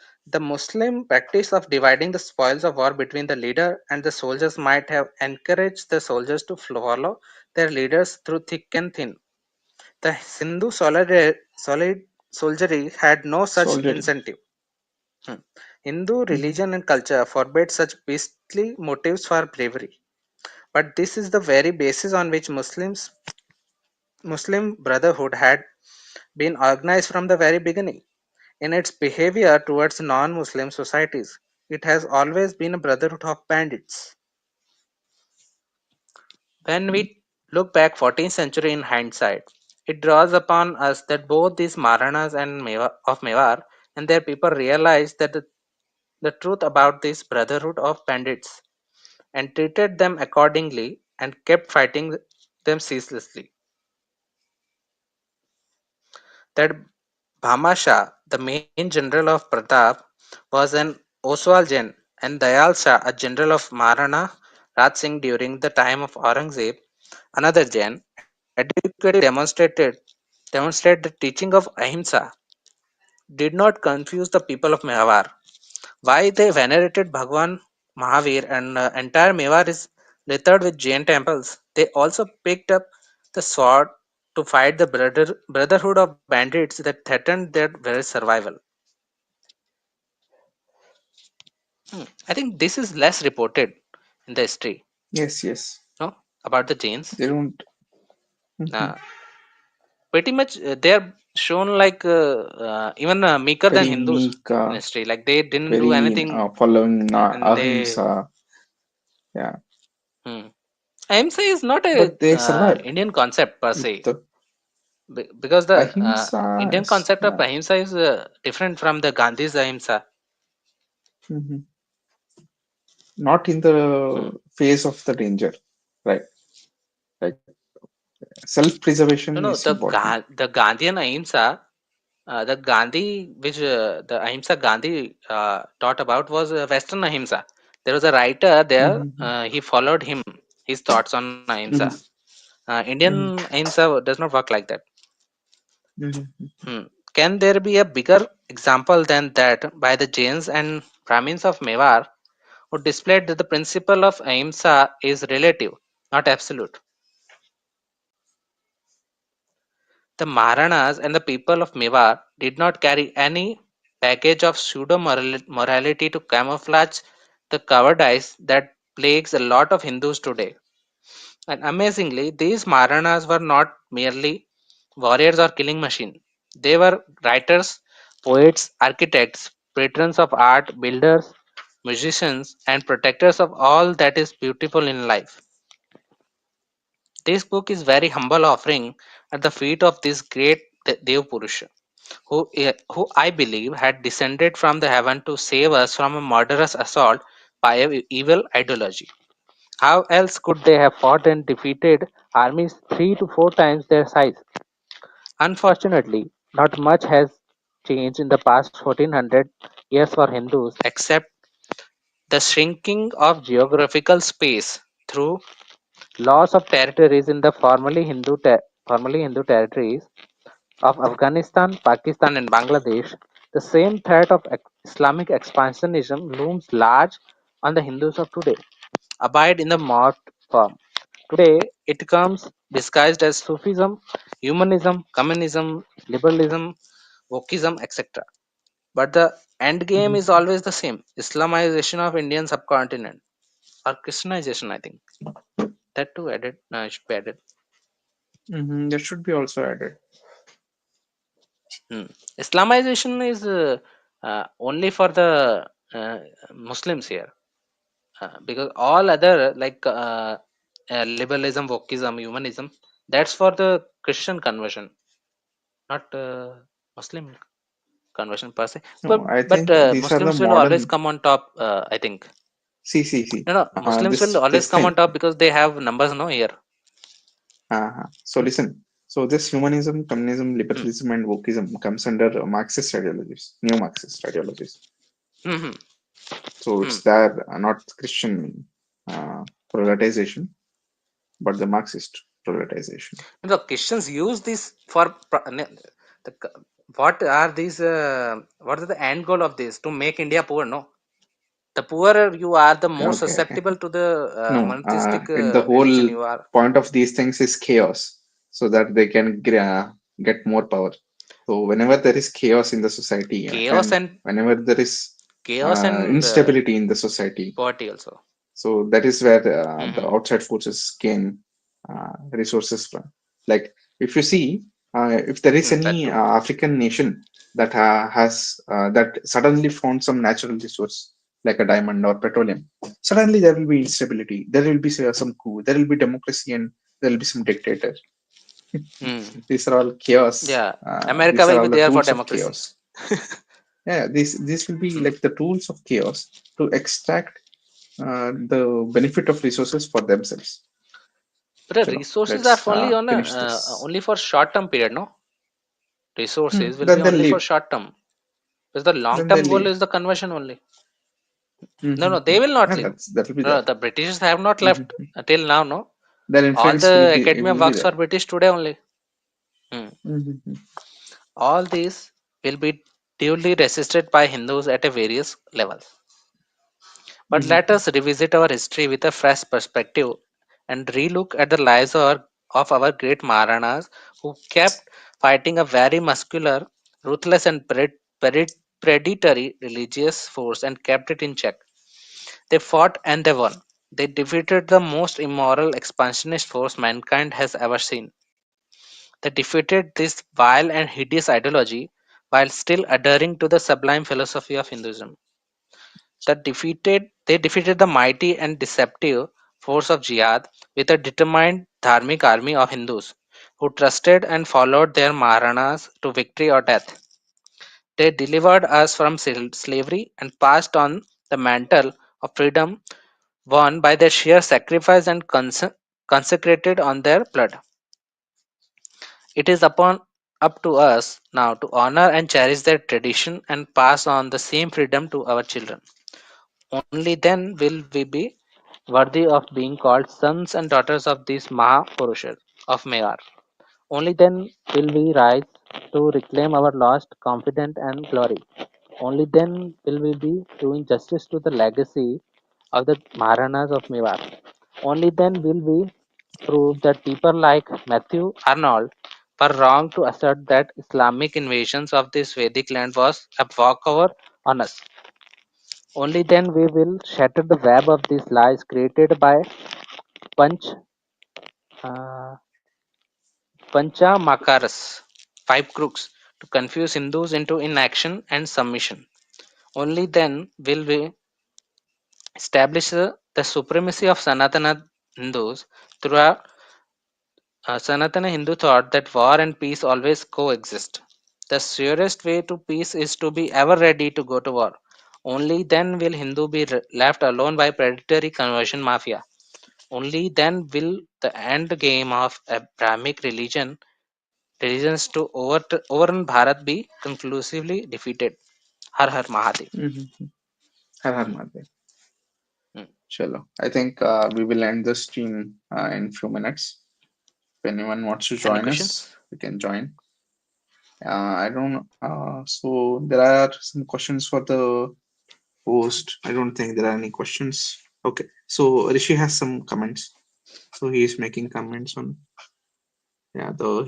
The Muslim practice of dividing the spoils of war between the leader and the soldiers might have encouraged the soldiers to follow their leaders through thick and thin. The Hindu solid soldiery had no such Soldiery. incentive. Hmm. Hindu Mhm. religion and culture forbade such beastly motives for bravery. But this is the very basis on which Muslim Brotherhood had been organized from the very beginning. In its behavior towards non-Muslim societies, it has always been a brotherhood of bandits. When we look back 14th century in hindsight, it draws upon us that both these Maharanas and of Mewar and their people realized that the truth about this brotherhood of bandits and treated them accordingly and kept fighting them ceaselessly. That Bhama Shah, the main general of Pratap, was an Oswal Jain, and Dayal Shah, a general of Maharana Pratap Singh during the time of Aurangzeb, another Jain, adequately demonstrate the teaching of Ahimsa did not confuse the people of Mewar. Why they venerated Bhagwan Mahavir and entire Mewar is littered with Jain temples. They also picked up the sword to fight the brotherhood of bandits that threatened their very survival. I think this is less reported in the history, Yes, yes. no, about the Jains. They don't. Uh, Mhm. Pretty much they are shown like even meeker than Very Hindus meek, in history. Like they didn't do very anything, following and they. ahimsa. Yeah, Hmm. Ahimsa is not a but they survive. Indian concept per se, The because the ahimsa Indian is, concept of yeah. ahimsa is different from the Gandhi's ahimsa. Mhm. Not in Hmm. the face of the danger, right? Like No, self-preservation no, is important. The Gandhian ahimsa, the Gandhi which the ahimsa Gandhi taught about was Western ahimsa. There was a writer there. Mhm. He followed him his thoughts on ahimsa. Mhm. Indian Mhm. ahimsa does not work like that. Mhm. Hmm. Can there be a bigger example than that by the Jains and Brahmins of Mewar who displayed that the principle of ahimsa is relative, not absolute? The Maharanas and the people of Mewar did not carry any baggage of pseudo morality to camouflage the cowardice that plagues a lot of Hindus today. And amazingly, these Maharanas were not merely warriors or killing machines. They were writers, poets, architects, patrons of art, builders, musicians, and protectors of all that is beautiful in life. This book is very humble offering at the feet of this great Dev Purusha, who I believe had descended from the heaven to save us from a murderous assault by a evil ideology. How else could they have fought and defeated armies 3 to 4 times their size? Unfortunately, not much has changed in the past 1400 years for Hindus except the shrinking of geographical space through loss of territories in the formerly Hindu territories of Afghanistan, Pakistan, and Bangladesh. The same threat of Islamic expansionism looms large on the Hindus of today. Abide in the morphed form. Today, it comes disguised as Sufism, humanism, communism, liberalism, wokism, etc. But the end game is Mhm. always the same: Islamization of Indian subcontinent, or Christianization, I think. That too added, should be added. Mhm. That should be also added. Hmm. Islamization is only for the uh, Muslims here, because all other like liberalism, wokism, humanism, that's for the Christian conversion, not Muslim conversion per se. No, I But think these are the Muslims will always modern. come on top. I think See, see, see. no, no. Muslims will always This come on thing. top because they have numbers. No here. So listen. So this humanism, communism, Hmm. liberalism, and wokeism comes under Marxist ideologies, neo Marxist ideologies. Hmm. Hmm. So Hmm. it's there, not Christian uh, privatization, but the Marxist. proletization. The Christians use this for the, what are these? What is the end goal of this? To make India poor? No, the poorer you are, the more Okay. susceptible to the No, monotheistic the religion whole you are. point of these things is chaos, so that they can get more power. So whenever there is chaos in the society, Chaos and and whenever there is chaos and instability in the society, poverty also. so that is where the Hmm. outside forces gain resources from. Like if you see, if there is That any too. African nation that has that suddenly found some natural resource like a diamond or petroleum, suddenly there will be instability. There will be some coup. There will be democracy, and there will be some dictator. Hmm. These are all chaos. Yeah, America These are will be all the there for tools of democracy. chaos. Yeah, these will be like the tools of chaos to extract the benefit of resources for themselves. But the Chalo, resources are let's only on finish this. only for short term period. No, resources will be Then they'll only for leave. short term. Because the long Then they'll term goal leave. is the conversion only. No, no, Mm-hmm. they will not And leave. that'll be No, there. the British have not left Mm-hmm. till now. No, Their all influence the academia will be works for there. British today only. Hmm. Mm-hmm. All these will be duly resisted by Hindus at a various levels. But let Mm-hmm. us revisit our history with a fresh perspective and relook at the lives of our great Maharanas who kept fighting a very muscular, ruthless, and predatory religious force and kept it in check. They fought and they won. They defeated the most immoral expansionist force mankind has ever seen. They defeated this vile and hideous ideology while still adhering to the sublime philosophy of Hinduism. They defeated the mighty and deceptive force of jihad with a determined dharmic army of Hindus who trusted and followed their Maharanas to victory or death. They delivered us from slavery and passed on the mantle of freedom won by their sheer sacrifice and consecrated on their blood. It is up to us now to honor and cherish their tradition and pass on the same freedom to our children. Only then will we be worthy of being called sons and daughters of these Mahapurushas of Mewar. Only then will we rise to reclaim our lost confidence and glory. Only then will we be doing justice to the legacy of the Maharanas of Mewar. Only then will we prove that people like Matthew Arnold were wrong to assert that Islamic invasions of this Vedic land was a walkover on us. Only then we will shatter the web of these lies created by Panch uh, Pancha five crooks, to confuse Hindus into inaction and submission. Only then will we establish the supremacy of Sanatana Hindus throughout. Sanatana Hindu thought that war and peace always coexist. The surest way to peace is to be ever ready to go to war. Only then will Hindu be left alone by predatory conversion mafia. Only then will the end game of Abrahamic religions to overrun Bharat be conclusively defeated. Har Har Mahadev. Mm-hmm. Har Har Mahadev. Hmm. Chalo. I think we will end the stream in few minutes. If anyone wants to Any join us, questions? we can join. I don't know. So there are some questions for the host. I don't think there are any questions. Okay. So Rishi has some comments. So he is making comments on, yeah, the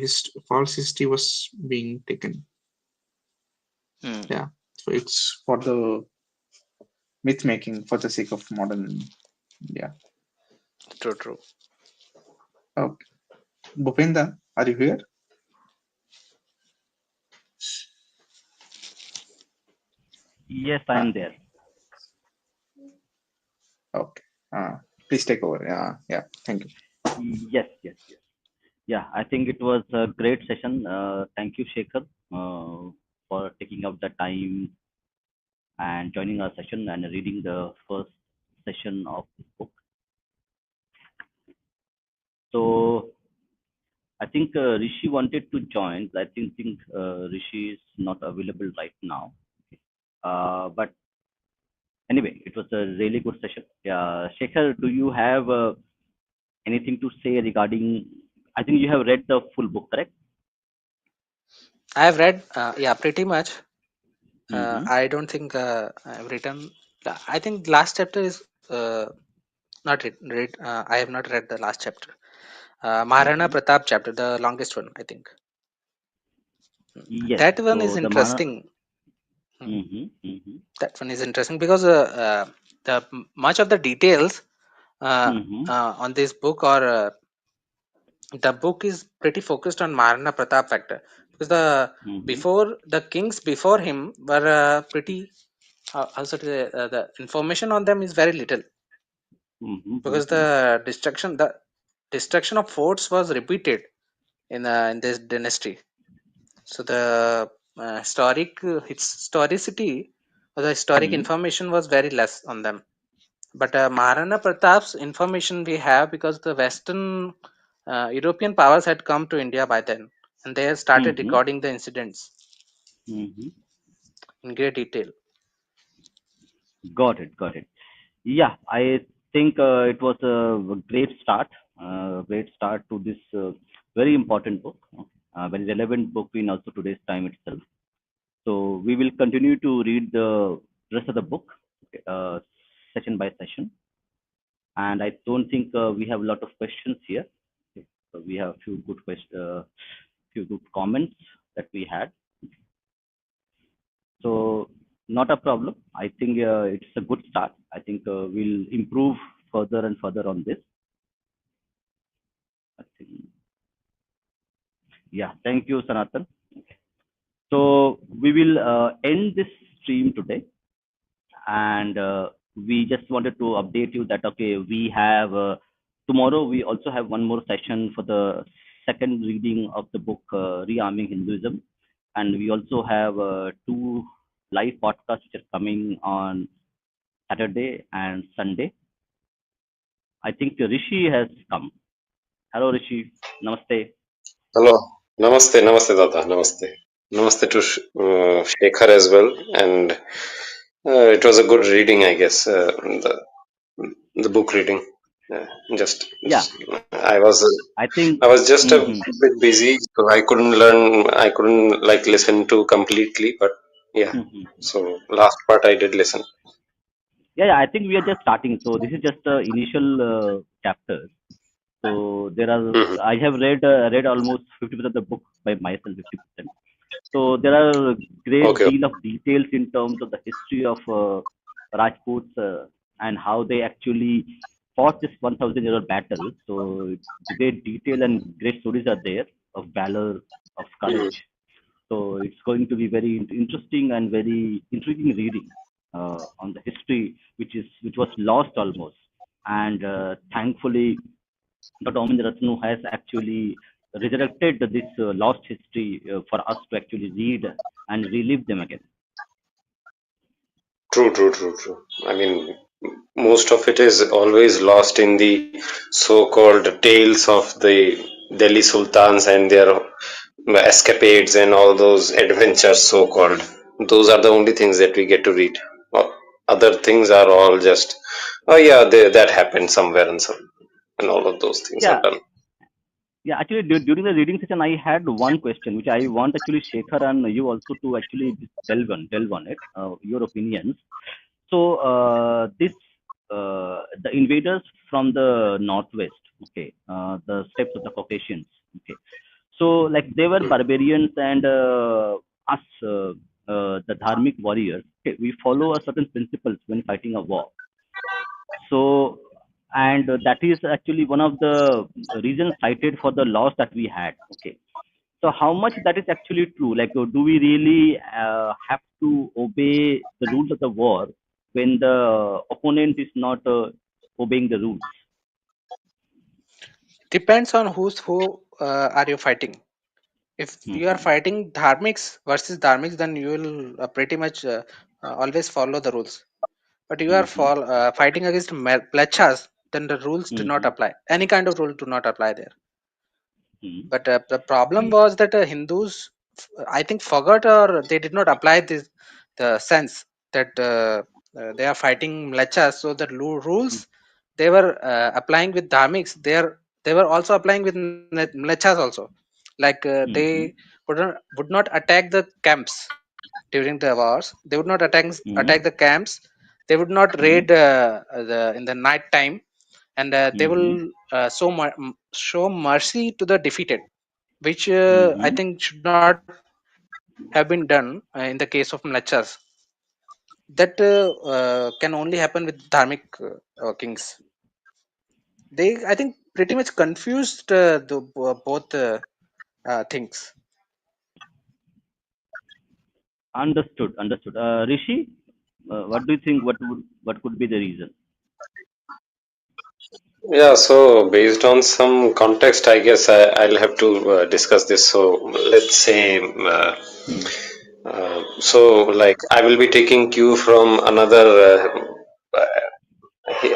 false history was being taken. Hmm. Yeah. So it's for the myth making for the sake of modern India. True, true. Okay. Bhupenda, are you here? Yes, I Ah, am there. okay. Please take over. Yeah. Thank you. Yes, yes, yes. Yeah, I think it was a great session. Thank you, Shekhar, for taking out the time and joining our session and reading the first session of this book. So I think Rishi wanted to join. I think Rishi is not available right now. But anyway, it was a really good session. Yeah, Shekhar, do you have anything to say regarding I think you have read the full book, correct? I have read, yeah, pretty much. Mm-hmm. I don't think I've written. I think last chapter is not read. I have not read the last chapter. Maharana Mm-hmm. Pratap chapter, the longest one, I think. Yes. That one is So the Mana. interesting. Hmm. Mm-hmm. Mm-hmm. That one is interesting because the much of the details Mm-hmm. on this book, or the book is pretty focused on Maharana Pratap factor, because Mm-hmm. before the kings before him were pretty, how should I say, the information on them is very little, Mm-hmm. because Mm-hmm. the destruction of forts was repeated in this dynasty. So the historicity or the historic Mm-hmm. information was very less on them. But Maharana Pratap's information we have, because the Western European powers had come to India by then, and they have started Mm-hmm. recording the incidents Mm-hmm. in great detail. Got it. Got it. Yeah, I think it was a great start to this very important book, very relevant book in also today's time itself. So we will continue to read the rest of the book, okay, session by session. And I don't think we have a lot of questions here. Okay, so we have a few good comments that we had. So not a problem. I think it's a good start. I think we'll improve further and further on this. I think, yeah, thank you, Sanatan. So we will end this stream today, and we just wanted to update you that okay, we have tomorrow. We also have one more session for the second reading of the book Rearming Hinduism, and we also have two live podcasts which are coming on Saturday and Sunday. I think Rishi has come. Hello, Rishi. Namaste. Hello. Namaste, namaste, Dada. Namaste. Namaste to Shekhar as well. And it was a good reading, I guess. The book reading. Uh, just, Yeah, I was, I think. I was just a Mhm, bit busy, so I couldn't learn. I couldn't like listen to completely, but yeah. mhm. So last part I did listen. Yeah, yeah, I think we are just starting. So this is just the initial chapters. So there are, Hmm. I have read almost 50% of the book by myself, 50%. So there are a great Okay. deal of details in terms of the history of Rajputs and how they actually fought this 1,000-year-old battle. So great detail and great stories are there of valor, of Hmm. courage. So it's going to be very interesting and very intriguing reading on the history, which was lost almost. And thankfully, Dr. Omendra Ratnu has actually resurrected this lost history for us to actually read and relive them again. True, true, true, true. I mean, most of it is always lost in the so-called tales of the Delhi Sultans and their escapades and all those adventures, so-called. Those are the only things that we get to read. Other things are all just, oh yeah, that happened somewhere and all of those things are Yeah, done. yeah. Actually, during the reading session, I had one question which I want actually Shekhar and you also to actually delve on it. Your opinions. So this the invaders from the northwest, okay, the steppes of the Caucasians, okay. So like they were Mm. barbarians and us, the dharmic warriors, okay, we follow a certain principles when fighting a war. So and that is actually one of the reasons cited for the loss that we had. Okay, so how much that is actually true? Like, do we really have to obey the rules of the war when the opponent is not obeying the rules? Depends on who are you fighting. If you are Mm-hmm. fighting dharmics versus dharmics, then you will pretty much always follow the rules. But you are Mm-hmm. fighting against plechas, then the rules do not Mm-hmm. apply. Any kind of rule do not apply there. Mm-hmm. But the problem was that Hindus, I think, forgot, or they did not apply this the sense that they are fighting mlechas. So the rules they were applying with dharmics, they are They were also applying with mlechas also. Like Mm-hmm. they would not attack the camps during the wars. They would not Mm-hmm. attack the camps. They would not Mm-hmm. raid the in the night time, and they Mm-hmm. will show mercy to the defeated, which I Mm-hmm. think should not have been done in the case of mlechas. That can only happen with dharmic kings. They, I think, pretty much confused both things. Understood. Understood. Rishi, what do you think? What could be the reason? Yeah, so based on some context, I guess I'll have to discuss this. So let's say, Hmm. so like I will be taking cue from another.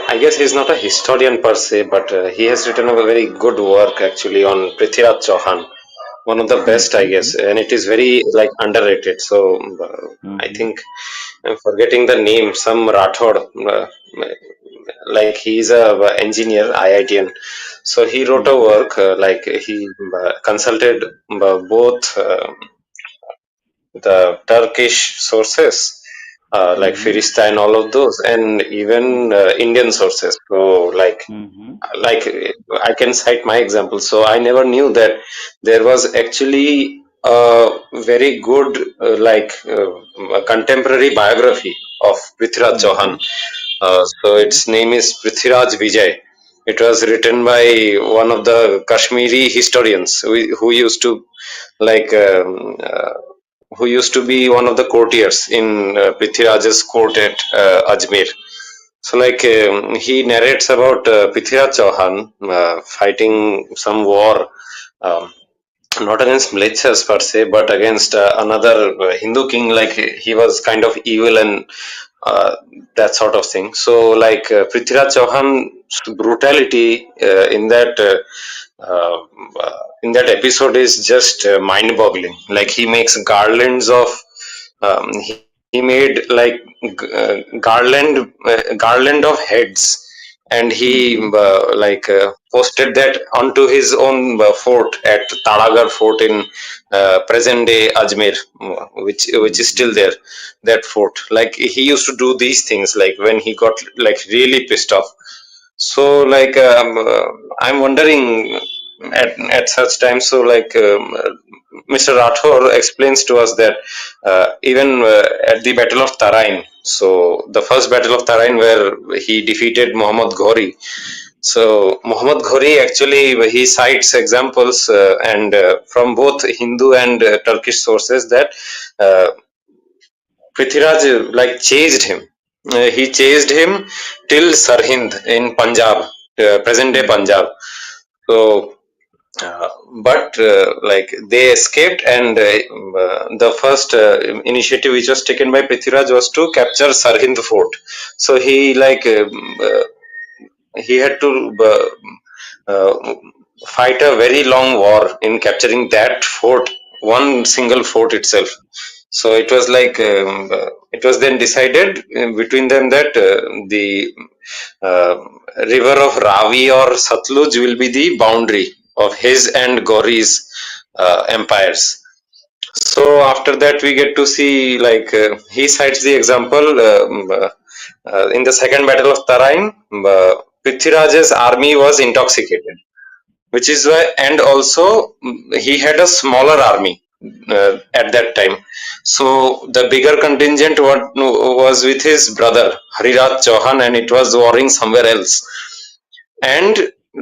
I guess he's not a historian per se, but he has written a very good work actually on Prithviraj Chauhan, one of the best, I Mm-hmm. guess, and it is very like underrated. So I Mm-hmm. think I'm forgetting the name. Some Rathod, like he's a engineer, IITian. So he wrote a Mm-hmm. work like he consulted both the Turkish sources, like Mm-hmm. Firista and all of those, and even Indian sources. So Mm-hmm. like I can cite my example. So I never knew that there was actually a very good a contemporary biography of Prithviraj Mm-hmm. Chauhan. So its name is Prithviraj Vijay. It was written by one of the Kashmiri historians who used to like who used to be one of the courtiers in Prithviraj's court at Ajmer. So, he narrates about Prithviraj Chauhan fighting some war, um, not against Mlechas per se, but against another Hindu king. Like he was kind of evil and uh, that sort of thing. So, Prithviraj Chauhan's brutality uh, in that episode is just mind-boggling. Like he makes garlands of he made garland of heads, and he Mm-hmm. posted that onto his own fort at Taragar Fort in present day Ajmer, which is Mm-hmm. still there. That fort, like he used to do these things, like when he got like really pissed off. So I'm wondering at such times. So Mr. Rathore explains to us that even at the Battle of Tarain, so the first Battle of Tarain where he defeated Muhammad Ghori. So Muhammad Ghori actually he cites examples and from both Hindu and Turkish sources that uh, Prithviraj chased him. He chased him till Sarhind in Punjab, present day Mm-hmm. Punjab. So, uh, but they escaped, and the first initiative which was taken by Prithviraj was to capture Sarhind fort. So he had to fight a very long war in capturing that fort, one single fort itself. So it was then decided between them that the uh, river of Ravi or Satluj will be the boundary of his and Gauri's empires. So after that, we get to see he cites the example in the second battle of Tarain. Prithviraj's army was intoxicated, which is why, and also he had a smaller army at that time. So the bigger contingent what was with his brother Hariraj Chauhan, and it was warring somewhere else. And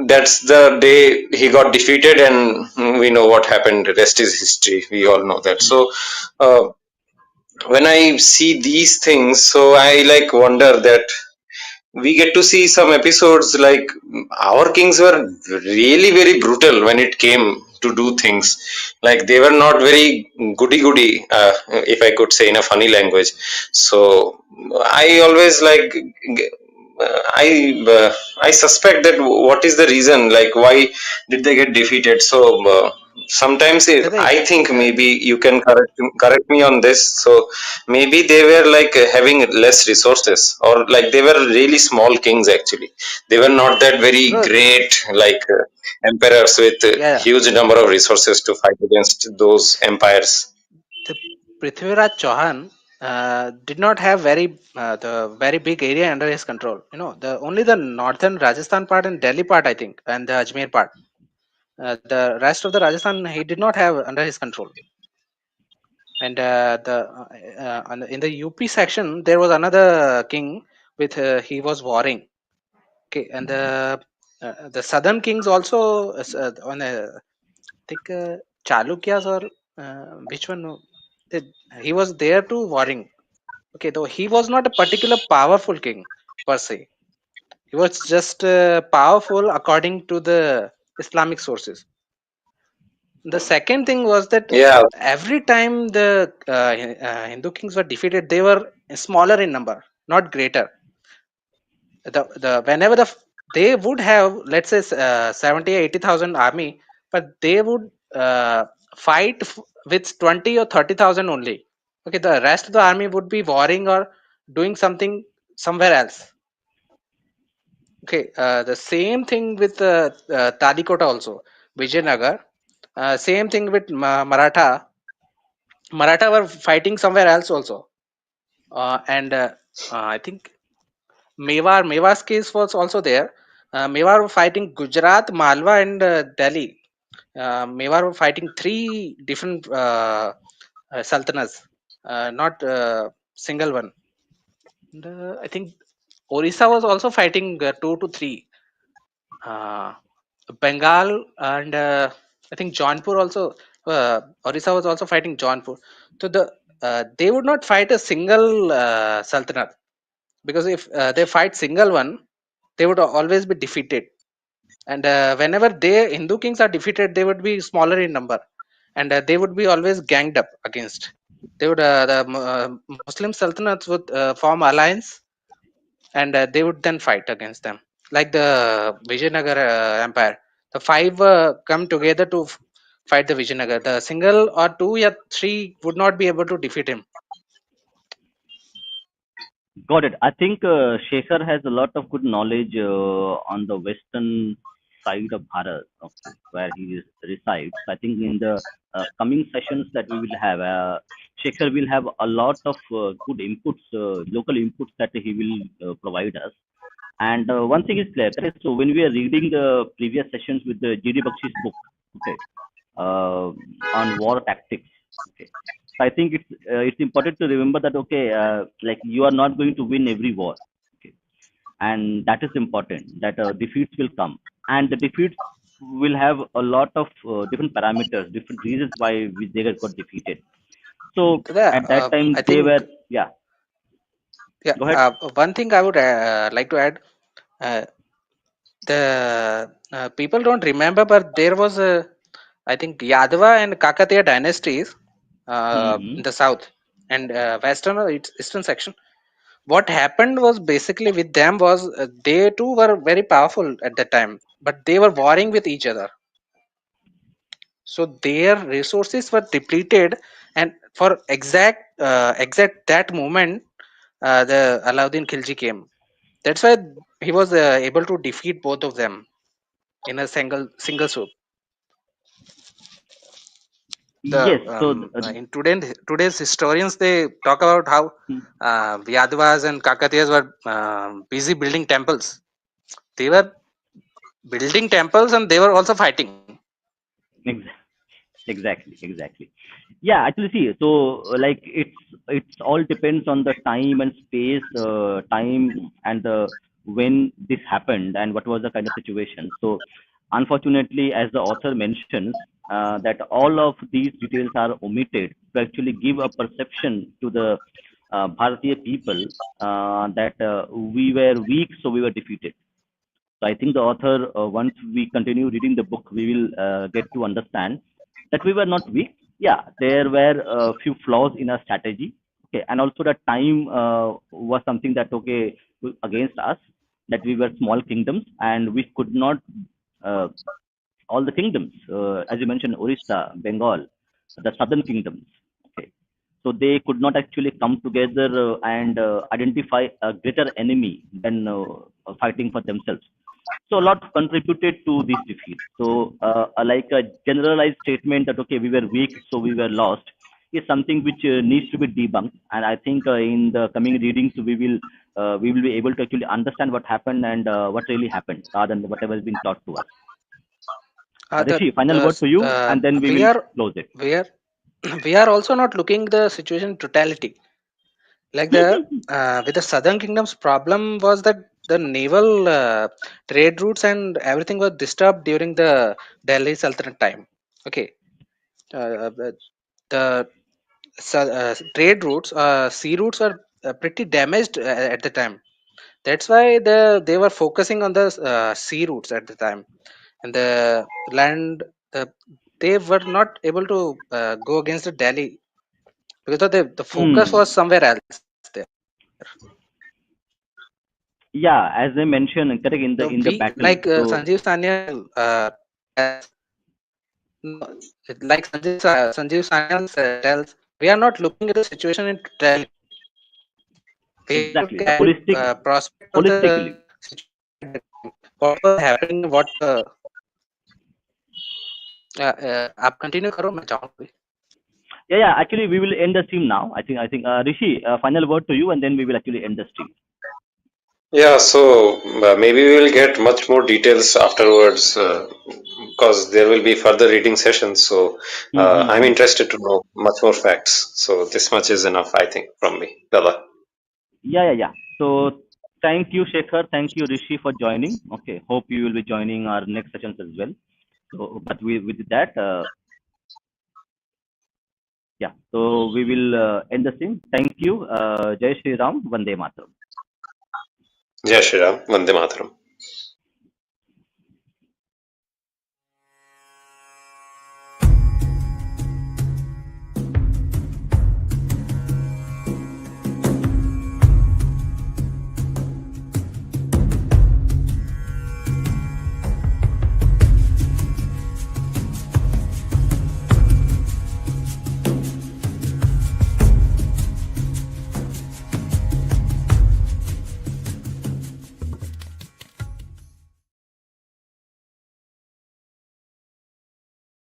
that's the day he got defeated, and we know what happened. The rest is history. We all know that. So uh, when I see these things, so I wonder that we get to see some episodes like our kings were really very brutal when it came to do things. Like they were not very goody goody, if I could say in a funny language. So I always I I suspect that what is the reason, like why did they get defeated. So sometimes I Correct. think maybe you can correct me on this. So maybe they were having less resources, or like they were really small kings actually. They were not that very No, great, emperors with Yeah, huge number of resources to fight against those empires. the Prithviraj Chauhan did not have the very big area under his control. The only the northern Rajasthan part and Delhi part, I think, and the Ajmer part. The rest of the Rajasthan he did not have under his control. And in the UP section, there was another king with he was warring. Okay, and the southern kings also on the I think Chalukyas or which one? No, they, he was there too warring. Okay, though he was not a particular powerful king per se. He was just powerful according to the Islamic sources. The second thing was that Yeah, every time the Hindu kings were defeated, they were smaller in number, not greater. The whenever they would have, let's say, 70 or 80,000 army, but they would fight with 20 or 30,000 only. Okay, the rest of the army would be warring or doing something somewhere else. Okay, the same thing with Talikota also, Vijayanagar. Same thing with Maratha. Maratha were fighting somewhere else also, and I think Mewar's case was also there. Mewar were fighting Gujarat, Malwa, and Delhi. Mewar were fighting three different sultanates, not single one. And, I think Orissa was also fighting two to three. Uh, Bengal and I think Jaunpur also. Orissa was also fighting Jaunpur. So they would not fight a single sultanate, because if they fight single one, they would always be defeated. And whenever Hindu kings are defeated, they would be smaller in number, and they would be always ganged up against. They would the Muslim sultanates would form alliance, and they would then fight against them, like the Vijayanagar empire. The five come together to fight the Vijayanagar. The single or two or three would not be able to defeat him. Got it. I think Shekhar has a lot of good knowledge on the western side of Bharat, okay, where he resides. I think in the coming sessions that we will have, Shekhar will have a lot of good inputs, local inputs that he will provide us. And one thing is clear, correct? So when we are reading the previous sessions with the G.D. Bakshi's book, okay, uh, on war tactics, okay, so I think it's important to remember that okay, like you are not going to win every war, okay, and that is important. That defeats will come, and the defeats will have a lot of different parameters, different reasons why they got defeated. So at that I time they think, were, yeah. yeah. Go ahead. One thing I would like to add, uh, the people don't remember, but there was a, I think, Yadava and Kakatiya dynasties in Hmm. the south and western or eastern section. What happened was basically with them was they too were very powerful at that time, but they were warring with each other. So their resources were depleted, and for exact that moment, the Alauddin Khilji came. That's why he was able to defeat both of them in a single swoop. The Yes. So in today's historians, they talk about how Yadavas and Kakatiyas were busy building temples. They were building temples and they were also fighting. ex- exactly, exactly. Yeah, actually, see, so like it's all depends on the time and space, time and the when this happened and what was the kind of situation. So unfortunately, as the author mentions, that all of these details are omitted to actually give a perception to the Bharatiya people that we were weak, so we were defeated. So I think the author, once we continue reading the book, we will get to understand that we were not weak. Yeah, there were a few flaws in our strategy. Okay, and also the time was something that okay against us, that we were small kingdoms and we could not uh, all the kingdoms, as you mentioned, Orissa, Bengal, the southern kingdoms. Okay, so they could not actually come together and identify a greater enemy than fighting for themselves. So a lot contributed to this defeat. So like a generalized statement that okay, we were weak, so we were lost, is something which needs to be debunked. And I think in the coming readings we will be able to actually understand what happened and what really happened, rather than whatever has been taught to us. Rishi, final word to you, and then we we will are close it. we are we are also not looking the situation in totality. Like the with the southern kingdom's problem was that the naval trade routes and everything was disturbed during the Delhi Sultanate time. Okay, but the trade routes, sea routes are pretty damaged at the time. That's why they were focusing on the sea routes at the time, and the land. They were not able to go against the Delhi because the focus Hmm. was somewhere else there. Yeah, as I mentioned, correct, in the So in the we battle. like So Sanjeev Sanyal. No, like Sanjeev Sanyal tells, we are not looking at the situation in totality. We have to look exactly, the at the prospect of the holistically. situation. What was happening? What? आप continue करो मैं चाहूँगा. Yeah, yeah. Actually, we will end the stream now. I think Rishi, final word to you, and then we will actually end the stream. Yeah, so maybe we will get much more details afterwards because there will be further reading sessions. So I'm Mm-hmm. interested to know much more facts. So this much is enough, I think, from me. Bye. Yeah, yeah, yeah. So thank you, Shekhar. Thank you, Rishi, for joining. Okay, hope you will be joining our next sessions as well. So, but with that, yeah. So we will end the stream. Thank you. Jai Shri Ram. Vande Mataram. Jai Shri Ram. Vande Mataram.